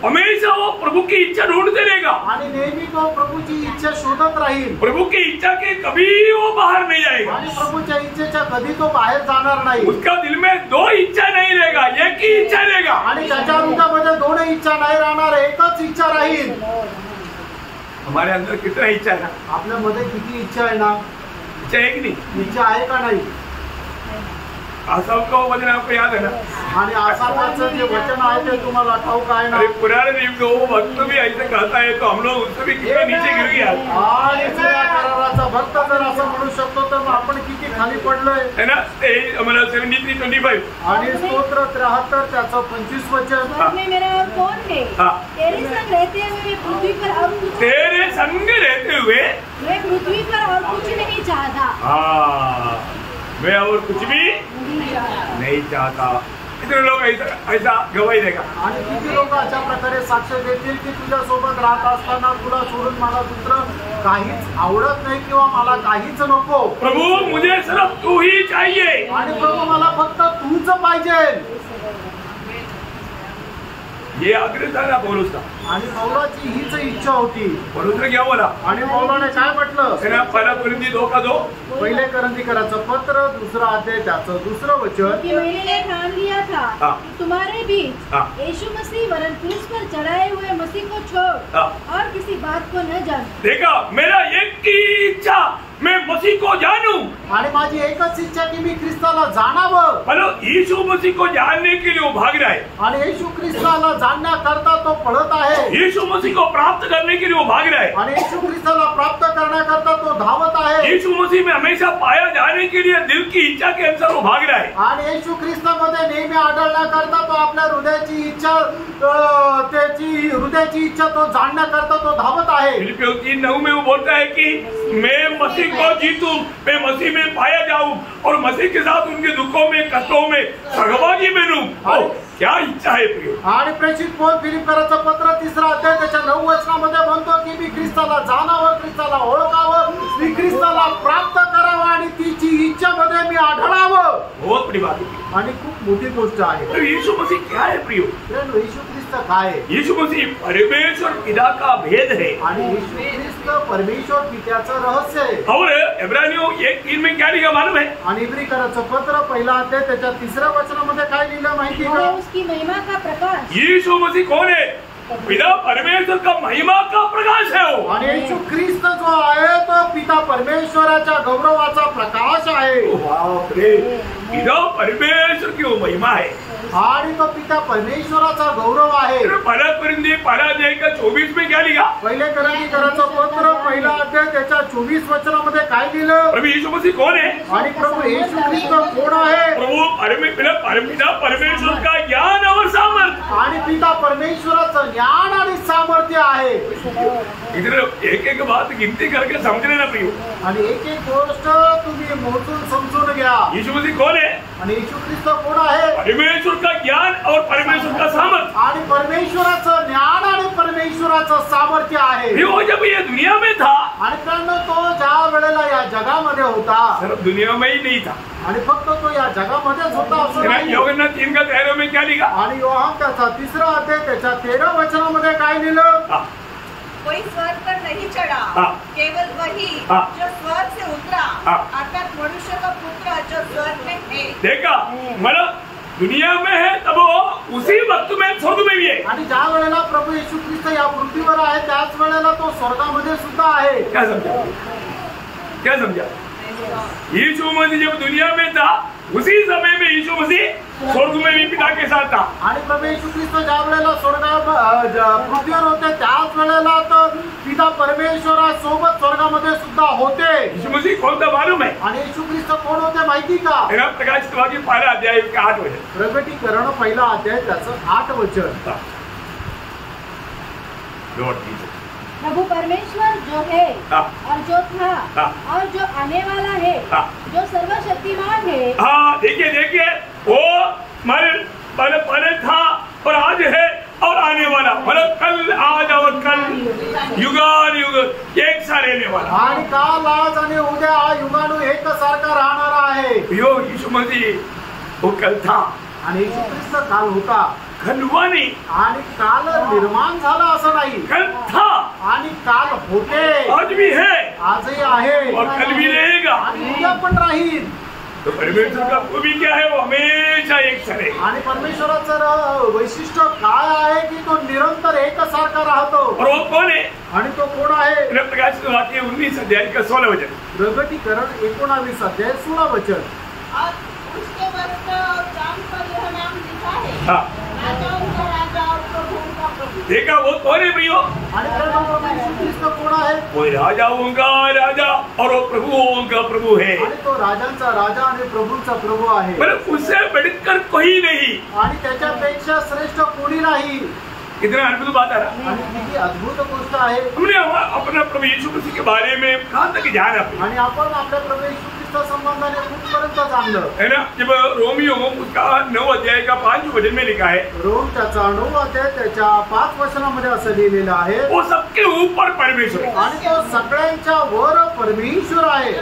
हमेशा वो प्रभु की इच्छा ढूंढते रहेगा आणि नेहमी तो प्रभूची इच्छा शोधत राहील। प्रभु की इच्छा के कभी वो बाहर नहीं जाएगा आणि प्रभूच्या इच्छेच्या कधी तो बाहेर जाणार नाही। उसका दिल में दो इच्छा नहीं रहेगा, एक ही इच्छा रहेगा। आणि त्याच्या हृदयामध्ये दोन इच्छा नाही राहणार, एकच इच्छा राहील। हमारे अंदर कितना इच्छा है ना? आपल्यामध्ये किती इच्छा आहे ना? इच्छा है कि नहीं? इच्छा आहे का नाही? आसाफ का वचन आपको याद है ना? आणि आसाफाचं जे वचन आहे ते तुम्हाला ठाऊक आहे ना? अरे पुराने नियम में वो भक्त भी ऐसे कहता है तो हम लोग उससे भी कितना नीचे गिर गया आणि जुन्या कराराचा भक्त जर असं म्हणू शकतो तर आपण किती खाली पडलोय है ना? हमारा 73:25 आणि स्तोत्र 73 त्याचं 25 वचन। स्वर्ग में मेरा और कौन है? तेरे संग रहते हुए मैं पृथ्वी पर और कुछ तेरे संग रहते हुए मैं पृथ्वी पर और कुछ नहीं चाहता। हाँ मैं और कुछ भी नहीं चाहता। इतने लोग ऐसा गवाही देगा। आणि किती लोक अशा प्रकारे साक्ष देतील की तुझ्या सोबत राहत असताना तुला सोडून मला दुसरं काहीच आवडत नाही किंवा मला काहीच नको। प्रभु मुझे सिर्फ तू ही चाहिए। आणि प्रभू मला फक्त तूच पाहिजे। ये आग्रह था ना पौलुस का। आणि पौलाची हीच इच्छा होती। पौलुस ने क्या बोला? आणि पौलाने काय म्हटलं? पहला कुरिन्थी 2:2 पहिले करंथीकराचं पत्र 2 अध्याय त्याचं 2 वचन। कि मैंने ठान लिया था कि तुम्हारे बीच यीशु मसीह वरन क्रूस पर चढ़ाए हुए मसीह को छोड़ और किसी बात को न जान। देखा मेरा एक ही इच्छा मैं मसीह को जानूं। आणि माझी एकच इच्छा की मी ख्रिस्ताला जाणावं। हेलो यीशु मसीह को जानने के लिए वो भाग रहा है। आणि येशू ख्रिस्ताला जाणण्याकरता तो पळत आहे। यीशु मसीह को प्राप्त करने के लिए वो भाग रहा है। आणि येशू ख्रिस्ताला प्राप्त करण्याकरता तो धावत आहे। यीशु मसीह में हमेशा पाया जाने के लिए दिल की इच्छा के अनुसार वो भाग रहा है। आणि येशू ख्रिस्तामध्ये नेहमी आढळण्याकरता तो आपल्या हृदयाची इच्छा त्याची हृदयाची इच्छा तो जाणण्याकरता तो धावत आहे। फिलिपियों 3:9 में वो बोलता है कि मैं मसीह को जीतूं, मैं मसीह में पाया जाऊं और मसीह के साथ उनके दुखों में कष्टों में सहभागी बनूं। क्या इच्छा है प्रिय? आणि प्रेषित पौल फिलिप्पियराचं पत्र 3 अध्याय त्याच्या 9 वचनामध्ये म्हणतो की मी ख्रिस्ताला जाणावं, ख्रिस्ताला ओळखावं, मी ख्रिस्ताला प्राप्त करावं आणि तिची इच्छा मध्ये मी आढळावं। बहुत बड़ी बात है आणि खूप मोठी गोष्ट आहे। तो यीशु मसीह क्या है प्रिय? येशू ख्रिस्त काय आहे? यीशु मसीह परमेश्वर पिता का भेद है आणि येशू ख्रिस्त परमेश्वर पित्याचं रहस्य आहे। और इब्रानियों 1:3 में क्या लिखा मालूम है? आणि इब्रिकराचं पत्र 1 अध्याय त्याच्या 3 वचनामध्ये काय लिहिलं माहिती वो का? है उसकी महिमा का प्रकाश। यीशु मसीह कौन है? पिता परमेश्वर का महिमा का प्रकाश है वो। आणि येशू ख्रिस्त जो आहे तो पिता परमेश्वराच्या गौरवाचा प्रकाश आहे। बाप रे, पिता परमेश्वर की वो महिमा है आणि तो पिता परमेश्वराचा गौरव आहे। पहला कुरिन्थी 1:24 में क्या लिखा? पहिले करंथीकराचं पत्र 1 अध्याय त्याच्या 24 वचनामध्ये काय लिहिलं? प्रभु यीशु मसीह कौन है? आणि प्रभू येशू ख्रिस्त कोण आहे? प्रभु पिता परमेश्वर का ज्ञान और सामर्थ। आणि पिता परमेश्वराचं ज्ञान आणि सामर्थ्य आहे। इधर एक एक बात गिनती करके समझने ना प्रियो। आणि एक एक गोष्ट तुम्ही मोजून समजून घ्या। यीशु मसीह कौन है? आणि येशू ख्रिस्त कोण आहे? परमेश्वर का ज्ञान और परमेश्वर का सामर्थ। आणि परमेश्वराचं ज्ञान आणि परमेश्वराचं सामर्थ्य आहे। वो जब ये दुनिया में था आणि कारण तो ज्या वेळेला या जगामध्ये होता सिर्फ दुनिया में ही नहीं था। आणि फक्त तो या जगामध्येच होता असं नाही। यूहन्ना 3:13 में क्या लिखा? आणि योहान त्याचा 3 अध्याय त्याच्या 13 वचनामध्ये काय लिहिलं? कोई स्वर्ग पर नहीं चढ़ा, केवल वही जो स्वर्ग से उतरा, अर्थात मनुष्य का पुत्र जो स्वर्ग में है। देखा मतलब दुनिया में है तब वो उसी वक्त में स्वर्ग में भी है। आणि ज्या वेळेला प्रभू येशू ख्रिस्त या पृथ्वीवर आहे त्याच वेळेला तो स्वर्गामध्ये सुद्धा आहे। क्या समझा? क्या समझा? यीशु मसीह जब दुनिया में था उसी समय में यीशु मसीह स्वर्ग में भी पिता के साथ था. आणि प्रभू येशू ख्रिस्त ज्या वेळेला पृथ्वीवर होते त्याच वेळेला तर पिता परमेश्वरासोबत स्वर्गामध्ये सुद्धा होते. यीशु मसीह कौन था मालूम है? आणि येशू ख्रिस्त कोण होते माहिती का? प्रकाशित वाक्य पहिला अध्याय उसका 8 वचन. प्रकटीकरण पहिला अध्याय त्याचं 8 वचन. लॉर्ड जीसस प्रभु परमेश्वर जो है और जो था और जो आने वाला है, जो सर्वशक्तिमान है. हाँ देखिए वो पहले था और आज है और आने वाला, मतलब कल आज और कल युगान युग एक सा रहने वाला. आणि काल आज आणि उद्या युगानु एक सारखा राहणारा आहे. यीशु मसीह वो कल था आणि येशू ख्रिस्त काल होता. कल हुआ नहीं. आणि काल निर्माण झाला असं नाही. कल था आणि काल होते. आज भी है. आजही आहे. और कल भी रहेगा. आणि उद्या पण राहील. तो परमेश्वर का खूबी क्या है? वो हमेशा एक सा रहेगा. आणि परमेश्वराचं वैशिष्ट्य काय आहे की तो निरंतर एकसारखा राहतो. और वो कौन है? आणि तो कोण आहे? प्रकाशित वाक्य 19 अध्याय का 16 वचन. प्रकटीकरण 19 अध्याय 16 वचन. और उसके वस्त्र और जांघ पर यह नाम लिखा है, हाँ. राजाओं का राजा और प्रभुओं का प्रभु. देखा वो कौन है भैया? आणि प्रभू येशू ख्रिस्त कोण आहे? वो राजाओं का राजा और वो प्रभुओं का प्रभु है. आणि तो राजांचा राजा आणि प्रभूंचा प्रभू आहे. मतलब उससे बढ़कर कोई नहीं. आणि त्याच्यापेक्षा श्रेष्ठ कोणी नाही. कितना अद्भुत बात आ रहा. आणि किती अद्भुत गोष्ट आहे. हमने अपना प्रभु यीशु मसीह के बारे में कहाँ तक जाना आणि आपण आपल्या प्रभू येशू ख्रिस्त संबंधाने कुठपर्यंत जाणलं है ना? जब रोमियो उसका 9 अध्याय का 5 वचन में लिखा है, रोम त्याचा 9 अध्याय त्याच्या 5 वचनामध्ये असं लिहिलेलं आहे, वो सबके ऊपर परमेश्वर है. आणि तो सगळ्यांच्या वर परमेश्वर आहे.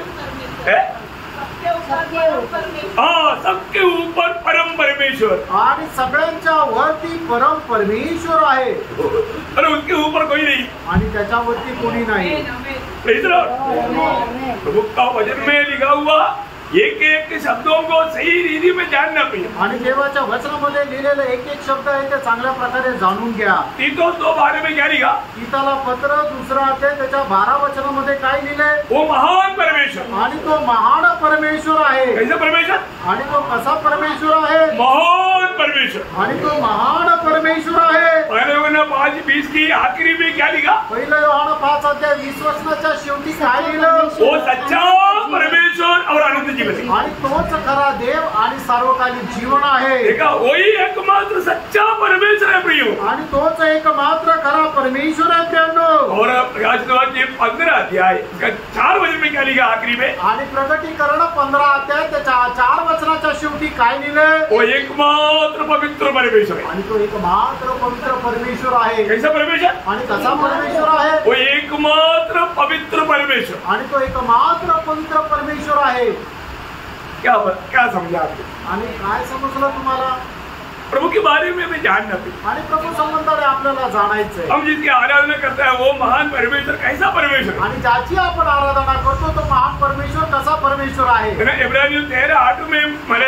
सबके ऊपर परमेश्वर. हाँ, सबके ऊपर परम परमेश्वर. आणि सगळ्यांच्या वरती परम परमेश्वर आहे. और उसके ऊपर कोई नहीं. आणि त्याच्यावरती कोणी नाही. Praise the Lord. प्रभु का वचन में लिखा हुआ एक एक शब्दों को सही रीति में जानना चाहिए. आणि देवाच्या वचनामध्ये लिहिलेले एक एक शब्द आहे ते चांगल्या प्रकारे जाणून घ्या. तीतोस 2:12 में क्या लिखा? गीताला पत्र 2 अध्याय त्याच्या 12 वचनामध्ये काय लिहिलंय? वो महान परमेश्वर. आणि तो महान परमेश्वर आहे. कैसा परमेश्वर? आणि तो कसा परमेश्वर आहे? महान परमेश्वर. आणि तो महान परमेश्वर आहे. पहले 5:20 की आखिरी में क्या लिखा? पहिलं योहान 5 अध्याय 20 वचनाच्या शेवटी काय लिहिलं? वो सच्चा परमेश्वर और अनंत जीवन. आणि तोच खरा देव आणि सार्वकालिक जीवन आहे. देखा, वही एकमात्र सच्चा परमेश्वर है प्रियो. आणि तोच एकमात्र खरा परमेश्वर आहे प्रियांनो. और प्रकाशित वाक्य 15 अध्याय इसका 4 वचन में क्या लिखा आखिरी में? आणि प्रकटीकरण 15 अध्याय त्याच्या 4 वचनाच्या शेवटी काय लिहिलंय? वो एकमात्र पवित्र परमेश्वर है. आणि तो एकमात्र पवित्र परमेश्वर आहे. कैसा परमेश्वर? आणि कसा परमेश्वर आहे? वो एकमात्र पवित्र परमेश्वर. आणि तो एकमात्र पवित्र परमेश्वर आहे. क्या समझा आपको? आणि काय समजलं तुम्हाला? प्रभु के बारे में हमें जानना चाहिए. आणि प्रभू संबंधाने आपल्याला जाणायचंय. हम जिसकी आराधना करते हैं वो महान परमेश्वर कैसा परमेश्वर है? आणि ज्याची आपण आराधना करतो तो महान परमेश्वर कसा परमेश्वर आहे? इब्रानियों 13:8 में मैंने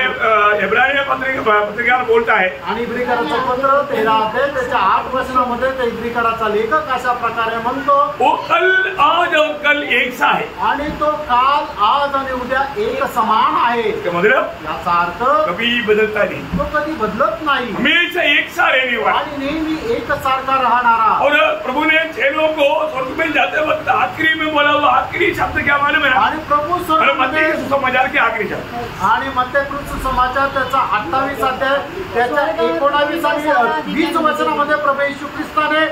इब्रानियों पत्रिका बोलता है. आणि इब्रिकराचं पत्र 13 अध्याय त्याच्या 8 वचनामध्ये ते इब्रिकराचा लेखक अशा प्रकारे म्हणतो, वो कल आज और कल एक सा है. आणि तो काल आज आणि उद्या एक समान आहे. इसका मतलब याचा अर्थ कभी बदलता नहीं. तो कधी बदलत नाही. हमेशा एक सा रहने वाला. आणि नेहमी एक सारखा राहणारा. और प्रभु ने चेलों को स्वर्ग में जाते वक्त आखिरी में बोला हुआ आखिरी शब्द क्या मालूम है? आणि प्रभु स्वर्गामध्ये समाचार के आखिरी शब्द. आणि मत्तेकृत समाचार त्याचा 28 अध्याय त्याच्या 19 आणि 20 वचनामध्ये प्रभू येशू ख्रिस्ताने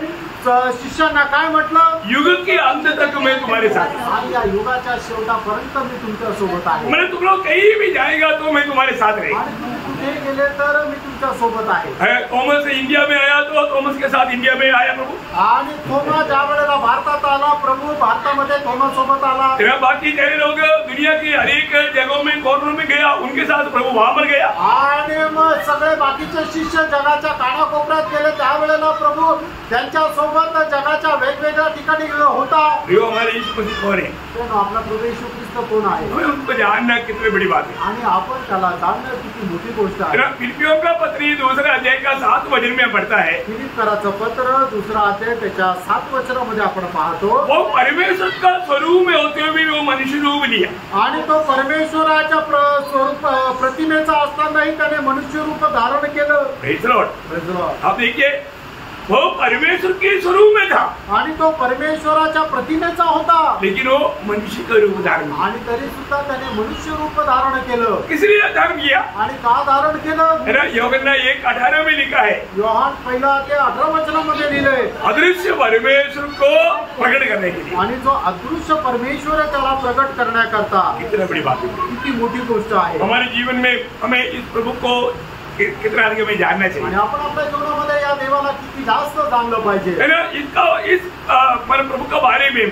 शिष्यांना काय म्हटलं? युग के अंत तक मैं तुम्हारे साथ. आणि या युगाच्या शेवटापर्यंत मी तुमच्या सोबत आहे. मैंने तुम लोग कहीं भी जाएगा तो मैं तुम्हारे साथ रहेगा. आणि तुम्ही कुठे गेले तर मी तुमच्या सोबत आहे. थॉमस इंडिया में आया तो थॉमस के साथ इंडिया में आया प्रभु. आणि थोमा ज्या वेळेला भारतात आला प्रभू भारतामध्ये थोमा सोबत आला. बाकी तेरे लोग दुनिया की हर एक जगहों में कॉर्नर में गया, उनके साथ प्रभु वहां पर गया. आणि मग सगळे बाकीचे शिष्य जगाच्या कानाकोपऱ्यात गेले त्यावेळेला प्रभू त्यांच्या सोबत जगाच्या वेगवेगळ्या ठिकाणी होता. हमारे यीशु मसीह कौन है? आपला प्रभू येशू ख्रिस्त ख्रिस्त कोण आहे हमें उनको जानना कितनी बड़ी बात है। आणि आपण त्याला जाणणं किती मोठी गोष्ट आहे। फिलिपियों का पत्री 2 अध्याय का 7 वचन में पढ़ता है, फिलिप्पियराचं पत्र 2 अध्याय त्याच्या 7 वचनामध्ये आपण पाहतो, वो परमेश्वर का स्वरूप में होते हुए भी वो मनुष्य रूप लिया। आणि तो परमेश्वराच्या स्वरूप प्रतिमेचा असतानाही त्याने मनुष्य रूप धारण केलं। Praise the Lord। Praise the Lord। आप देखिए वो परमेश्वर के स्वरूप में था, आणि तो परमेश्वराच्या प्रतिमेचा होता, लेकिन वो मनुष्य का रूप धारण किया। आणि तरी सुद्धा त्याने मनुष्य रूप धारण केलं। किस लिए धारण किया? आणि का धारण केलं? है ना, यूहन्ना 1:18 में लिखा है, योहान 1:18 वचनामध्ये लिहिलंय, अदृश्य परमेश्वर को प्रकट करने के लिए। आणि जो अदृश्य परमेश्वर आहे त्याला प्रकट करण्याकरता। कितनी बड़ी बात है, किती मोठी गोष्ट आहे। हमारे जीवन में हमें इस प्रभु को कितना अधिक हमें जानना आणि चाहिए, आपण आपल्या जीवनामध्ये या देवाला किती जास्त जाणलं पाहिजे। है ना। इसका इस प्रभु के बारे में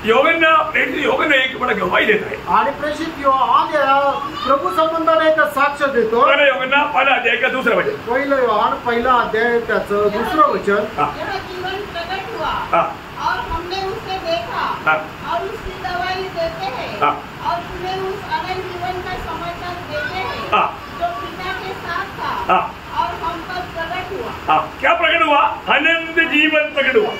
यूहन्ना एक बड़ा गवाही देता है। आणि प्रेषित योहान या प्रभु संबंधाने एक साक्ष देतो। पहला यूहन्ना 1 अध्याय का 2 वचन, पहिलं योहान 1 अध्याय त्याचं 2 वचन, यह जीवन प्रकट हुआ हाँ। और हमने उसे देखा हाँ। और उसकी गवाही देते हैं हाँ। और तुम्हें उस अनंत जीवन का समाचार देते हैं हाँ। जो पिता के साथ था हाँ। और हम पर प्रकट हुआ। हाँ, क्या प्रकट हुआ? अनंत जीवन प्रकट हुआ।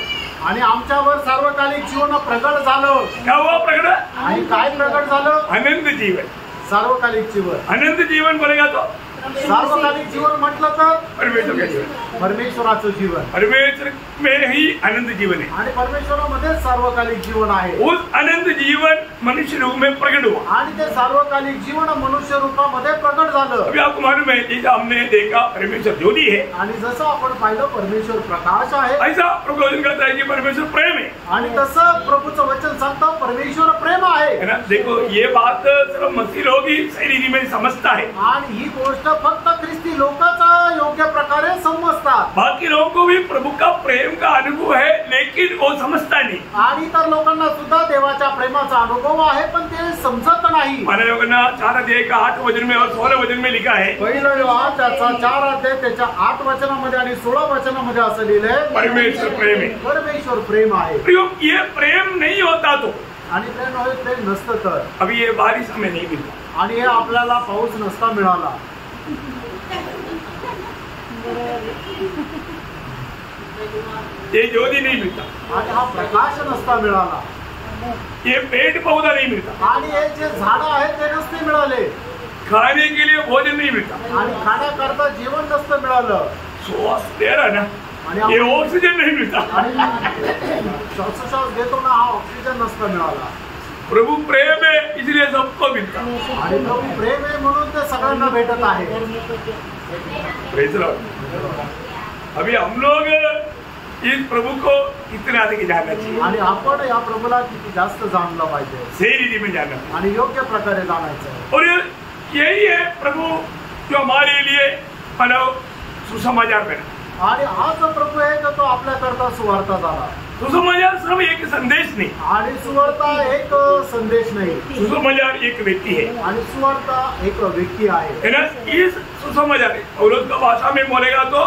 आणि आमच्यावर सार्वकालिक जीवन प्रकट झालं। क्या हुआ प्रकट? आणि काय प्रकट झालं? अनंत जीवन। सार्वकालिक जीवन। अनंत जीवन बोलेगा तो सार्वकालिक जीवन म्हटलं तर परमेश्वर का जीवन, परमेश्वराचं जीवन। परमेश्वर में ही अनंत जीवन है। आणि परमेश्वरामध्ये सार्वकालिक जीवन आहे। उस अनंत जीवन मनुष्य रूप में प्रकट हुआ। आणि ते सार्वकालिक जीवन मनुष्य रूपामध्ये प्रकट झालं। अभी आपको मालूम है, जैसा हमने देखा परमेश्वर ज्योति है, आणि जसं आपण पाहिलं परमेश्वर प्रकाश आहे, ऐसा प्रभु वचन कहता है कि परमेश्वर प्रेम है। आणि तसं प्रभूचं वचन सांगतं परमेश्वर प्रेम आहे। है ना, देखो ये बात सिर्फ मसीह लोग ही सही रीति में समझता है, आणि ही गोष्ट फक्त ख्रिस्ती लोकच योग्य प्रकारे समजतात। बाकी लोगों को भी प्रभु का प्रेम का अनुभव है, लेकिन वो समझता नहीं। आणि तर लोकांना सुद्धा देवाच्या प्रेमाचा अनुभव आहे, पण ते समजत नाही। हमारे यूहन्ना 4 अध्याय का 8 वचन में और 16 वचन में लिखा है, पहिलं योहान त्याचा 4 अध्याय त्याच्या 8 वचनामध्ये आणि 16 वचनामध्ये असं लिहिलंय, परमेश्वर प्रेम है। परमेश्वर प्रेम आहे। प्रियो, ये प्रेम नहीं होता तो आणि प्रेम नसतं तर अभी ये बारिश हमें नहीं मिलता, आणि हे आपल्याला पाऊस नसता मिळाला, ये ज्योति नहीं मिलता, आणि हा प्रकाश नसता मिळाला, ये पेड़ पौधा नहीं मिलता, आणि हे जे झाडं आहेत ते नसते मिळाले, खाने के लिए भोजन नहीं मिलता, आणि खाण्याकरता जीवन नसतं मिळालं, श्वास ले रहा ना, आणि ये ऑक्सीजन नहीं मिलता। आणि श्वासोश्वास घेतो ना, हा ऑक्सिजन नसता मिळाला। प्रभु प्रेम है, इसलिए सबको मिलता। आणि प्रभू प्रेम आहे म्हणून ते सगळ्यांना भेटत आहे। Praise the Lord। अभी हम लोग इस प्रभु को कितना अधिक जानना चाहिए, आणि आपण या प्रभूला किती जास्त जाणलं पाहिजे, सही रीति में जानना चाहिए। आणि योग्य प्रकारे जाणायचं। और यही है प्रभु जो हमारे लिए मानव सुसमाचार बना। आणि हा जो प्रभू आहे तो आपल्याकरता सुवार्ता झाला। सुसमाचार सिर्फ एक संदेश नहीं, आणि सुवार्ता एक संदेश नाही, सुसमाचार एक व्यक्ति है। आणि सुवार्ता एक व्यक्ती आहे। है ना, इस सुसमाचार पौलुस का भाषा में बोलेगा तो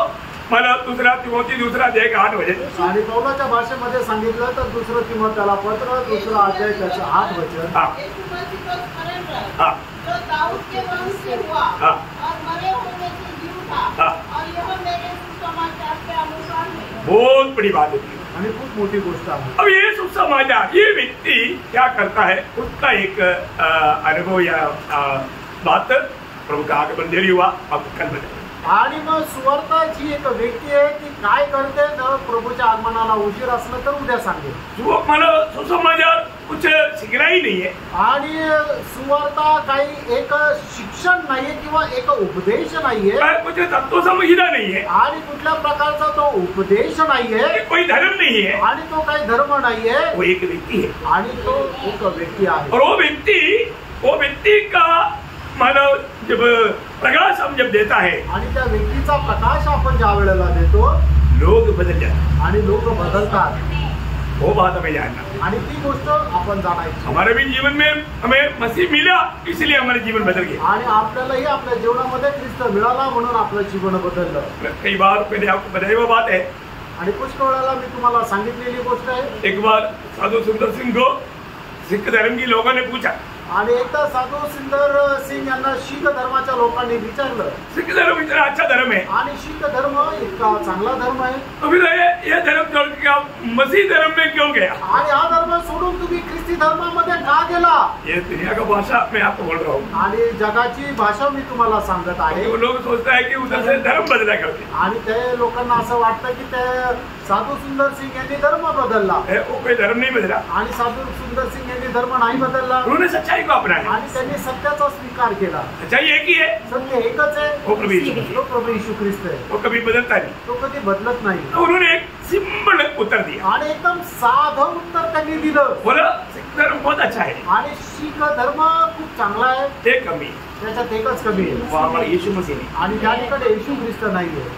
मतलब 2 तिमोथी 2 अध्याय का 8 वचन, आणि पौलाच्या भाषेमध्ये सांगितलं तर 2 तिमोथेला पत्र 2 अध्याय त्याचं 8 वचन, हाँ यीशु मसीह को स्मरण रख, हाँ जो दाऊद के वंश से हुआ हाँ। और मरे होने से जी उठा, हाँ। और यह मेरे सुसमाचार के अनुसार है। बहुत बड़ी बात है। आणि खूप मोठी गोष्ट आहे। अब ये सुसमाचार, ये व्यक्ति क्या करता है, उसका एक अनुभव या बात प्रभु का आगमन देरी हुआ, अब कल बताएंगे। आणि मग सुवार्ता जी एक व्यक्ती आहे ती काय करते तर प्रभूच्या आगमनाला उशीर असलं तर उद्या सांगेल। मतलब सुसमाचार कुछ सीखना ही नहीं है, आणि सुवार्ता काही एक शिक्षण नाहीये किंवा एक उपदेश नाहीये, कुछ तत्व समझना नहीं है, आणि कुठल्या प्रकारचा तो उपदेश नाहीये, कोई धर्म नहीं है, आणि तो काही धर्म नाहीये, वो एक व्यक्ति है। आणि तो एक व्यक्ती आहे। और वो व्यक्ति का मानव जब प्रकाश हम जब देता है, आणि त्या व्यक्तीचा प्रकाश आपण ज्या वेळेला देतो लोग बदल जाते, आणि लोक बदलतात, वो बात हमें जानना। आणि ती गोष्ट आपण जाणायची। हमारे भी जीवन में हमें मसीह मिला, इसलिए हमारे जीवन बदल गया। आणि आपल्यालाही आपल्या जीवनामध्ये ख्रिस्त मिळाला म्हणून आपलं जीवन बदललं। कई बार पहले आपको बताई हुआ बात है, आणि पुष्कळ वेळेला मी तुम्हाला सांगितलेली गोष्ट आहे। एक बार साधु सुंदर सिंह को सिख धर्म के लोगों ने पूछा, आणि एकदा साधू सुंदर सिंग यांना शीख धर्माच्या लोकांनी विचारलं, सिख धर्म इतना अच्छा धर्म है, आणि शीख धर्म इतका चांगला धर्म आहे, तो फिर ये धर्म छोड़ के आप मसीह धर्म में क्यों गया? आणि हा धर्म सोडून तुम्ही ख्रिस्ती धर्मामध्ये का गेला? ये दुनिया का भाषा मैं आपको बोल रहा हूँ। आणि जगाची भाषा मी तुम्हाला सांगत आहे। वो लोग सोचता है कि उधर से धर्म बदला करते, आणि ते लोकांना असं वाटतं की ते साधू सुंदर सिंग यांनी धर्म बदलला, वो कोई धर्म नहीं बदला, आणि साधू सुंदर सिंग यांनी धर्म नाही बदलला, उन्होंने सच्चाई को अपनाया। आणि त्यांनी सत्याचा स्वीकार केला। सच्चाई एक ही है, सत्य एकच आहे, वो प्रभु यीशु मसीह, तो प्रभु येशू ख्रिस्त आहे, वो कभी बदलता नहीं। तो कधी बदलत नाही। तो उन्होंने एक सिंपल उत्तर दिया, आणि एकदम साधं उत्तर त्यांनी दिलं, बोला सिख धर्म बहुत अच्छा है, आणि शीख धर्म खूप चांगला आहे, ते कमी, त्याच्यात एकच कमी आहे, वो हमारा यीशु मसीह नहीं। आणि त्याकडे येशू ख्रिस्त नाहीये।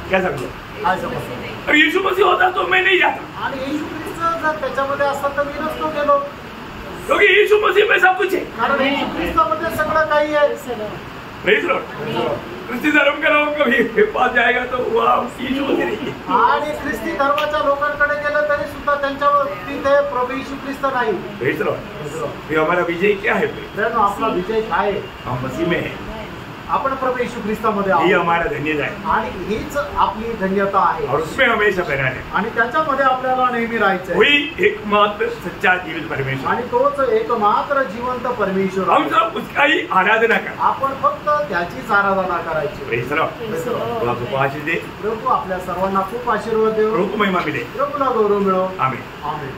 क्या समझो? काय समजलं? अगर यीशु मसीह होता तो मैं नहीं जाता, आणि येशू ख्रिस्त जर त्याच्यामध्ये असतात तर मी नसतो गेलो, क्योंकि यीशु मसीह में सब कुछ है। कारण येशू ख्रिस्तामध्ये सगळं काही आहे। Praise Lord. क्रिस्ती धर्म के लोगों को भी पास जाएगा तो वहाँ यीशु मसीह नहीं है। आणि ख्रिस्ती धर्माच्या लोकांकडे गेलं तरी सुद्धा त्यांच्यावर तिथे प्रभू येशू ख्रिस्त नाही। Praise Lord. फिर हमारा विजय क्या है? तर आपला विजय काय आहे? हम मसीह में हैं, आपण प्रभू येशू ख्रिस्तामध्ये ये आहोत, हमारा धन्यता है, आणि हीच आपली धन्यता आहे, और उसमें हमेशा बना है। आणि त्याच्यामध्ये आपल्याला नेहमी राहायचंय। वही एकमात्र सच्चा जीवित परमेश्वर, आणि तोच एकमात्र जिवंत परमेश्वर हम आहे। सब उसका ही आराधना करें। आपण फक्त त्याचीच आराधना करायची। Praise Lord. तो आपको आशीष दे, प्रभू आपल्या सर्वांना खूप आशीर्वाद देव, प्रभु को महिमा मिले। प्रभूला गौरव मिळो। आमीन। आमेन।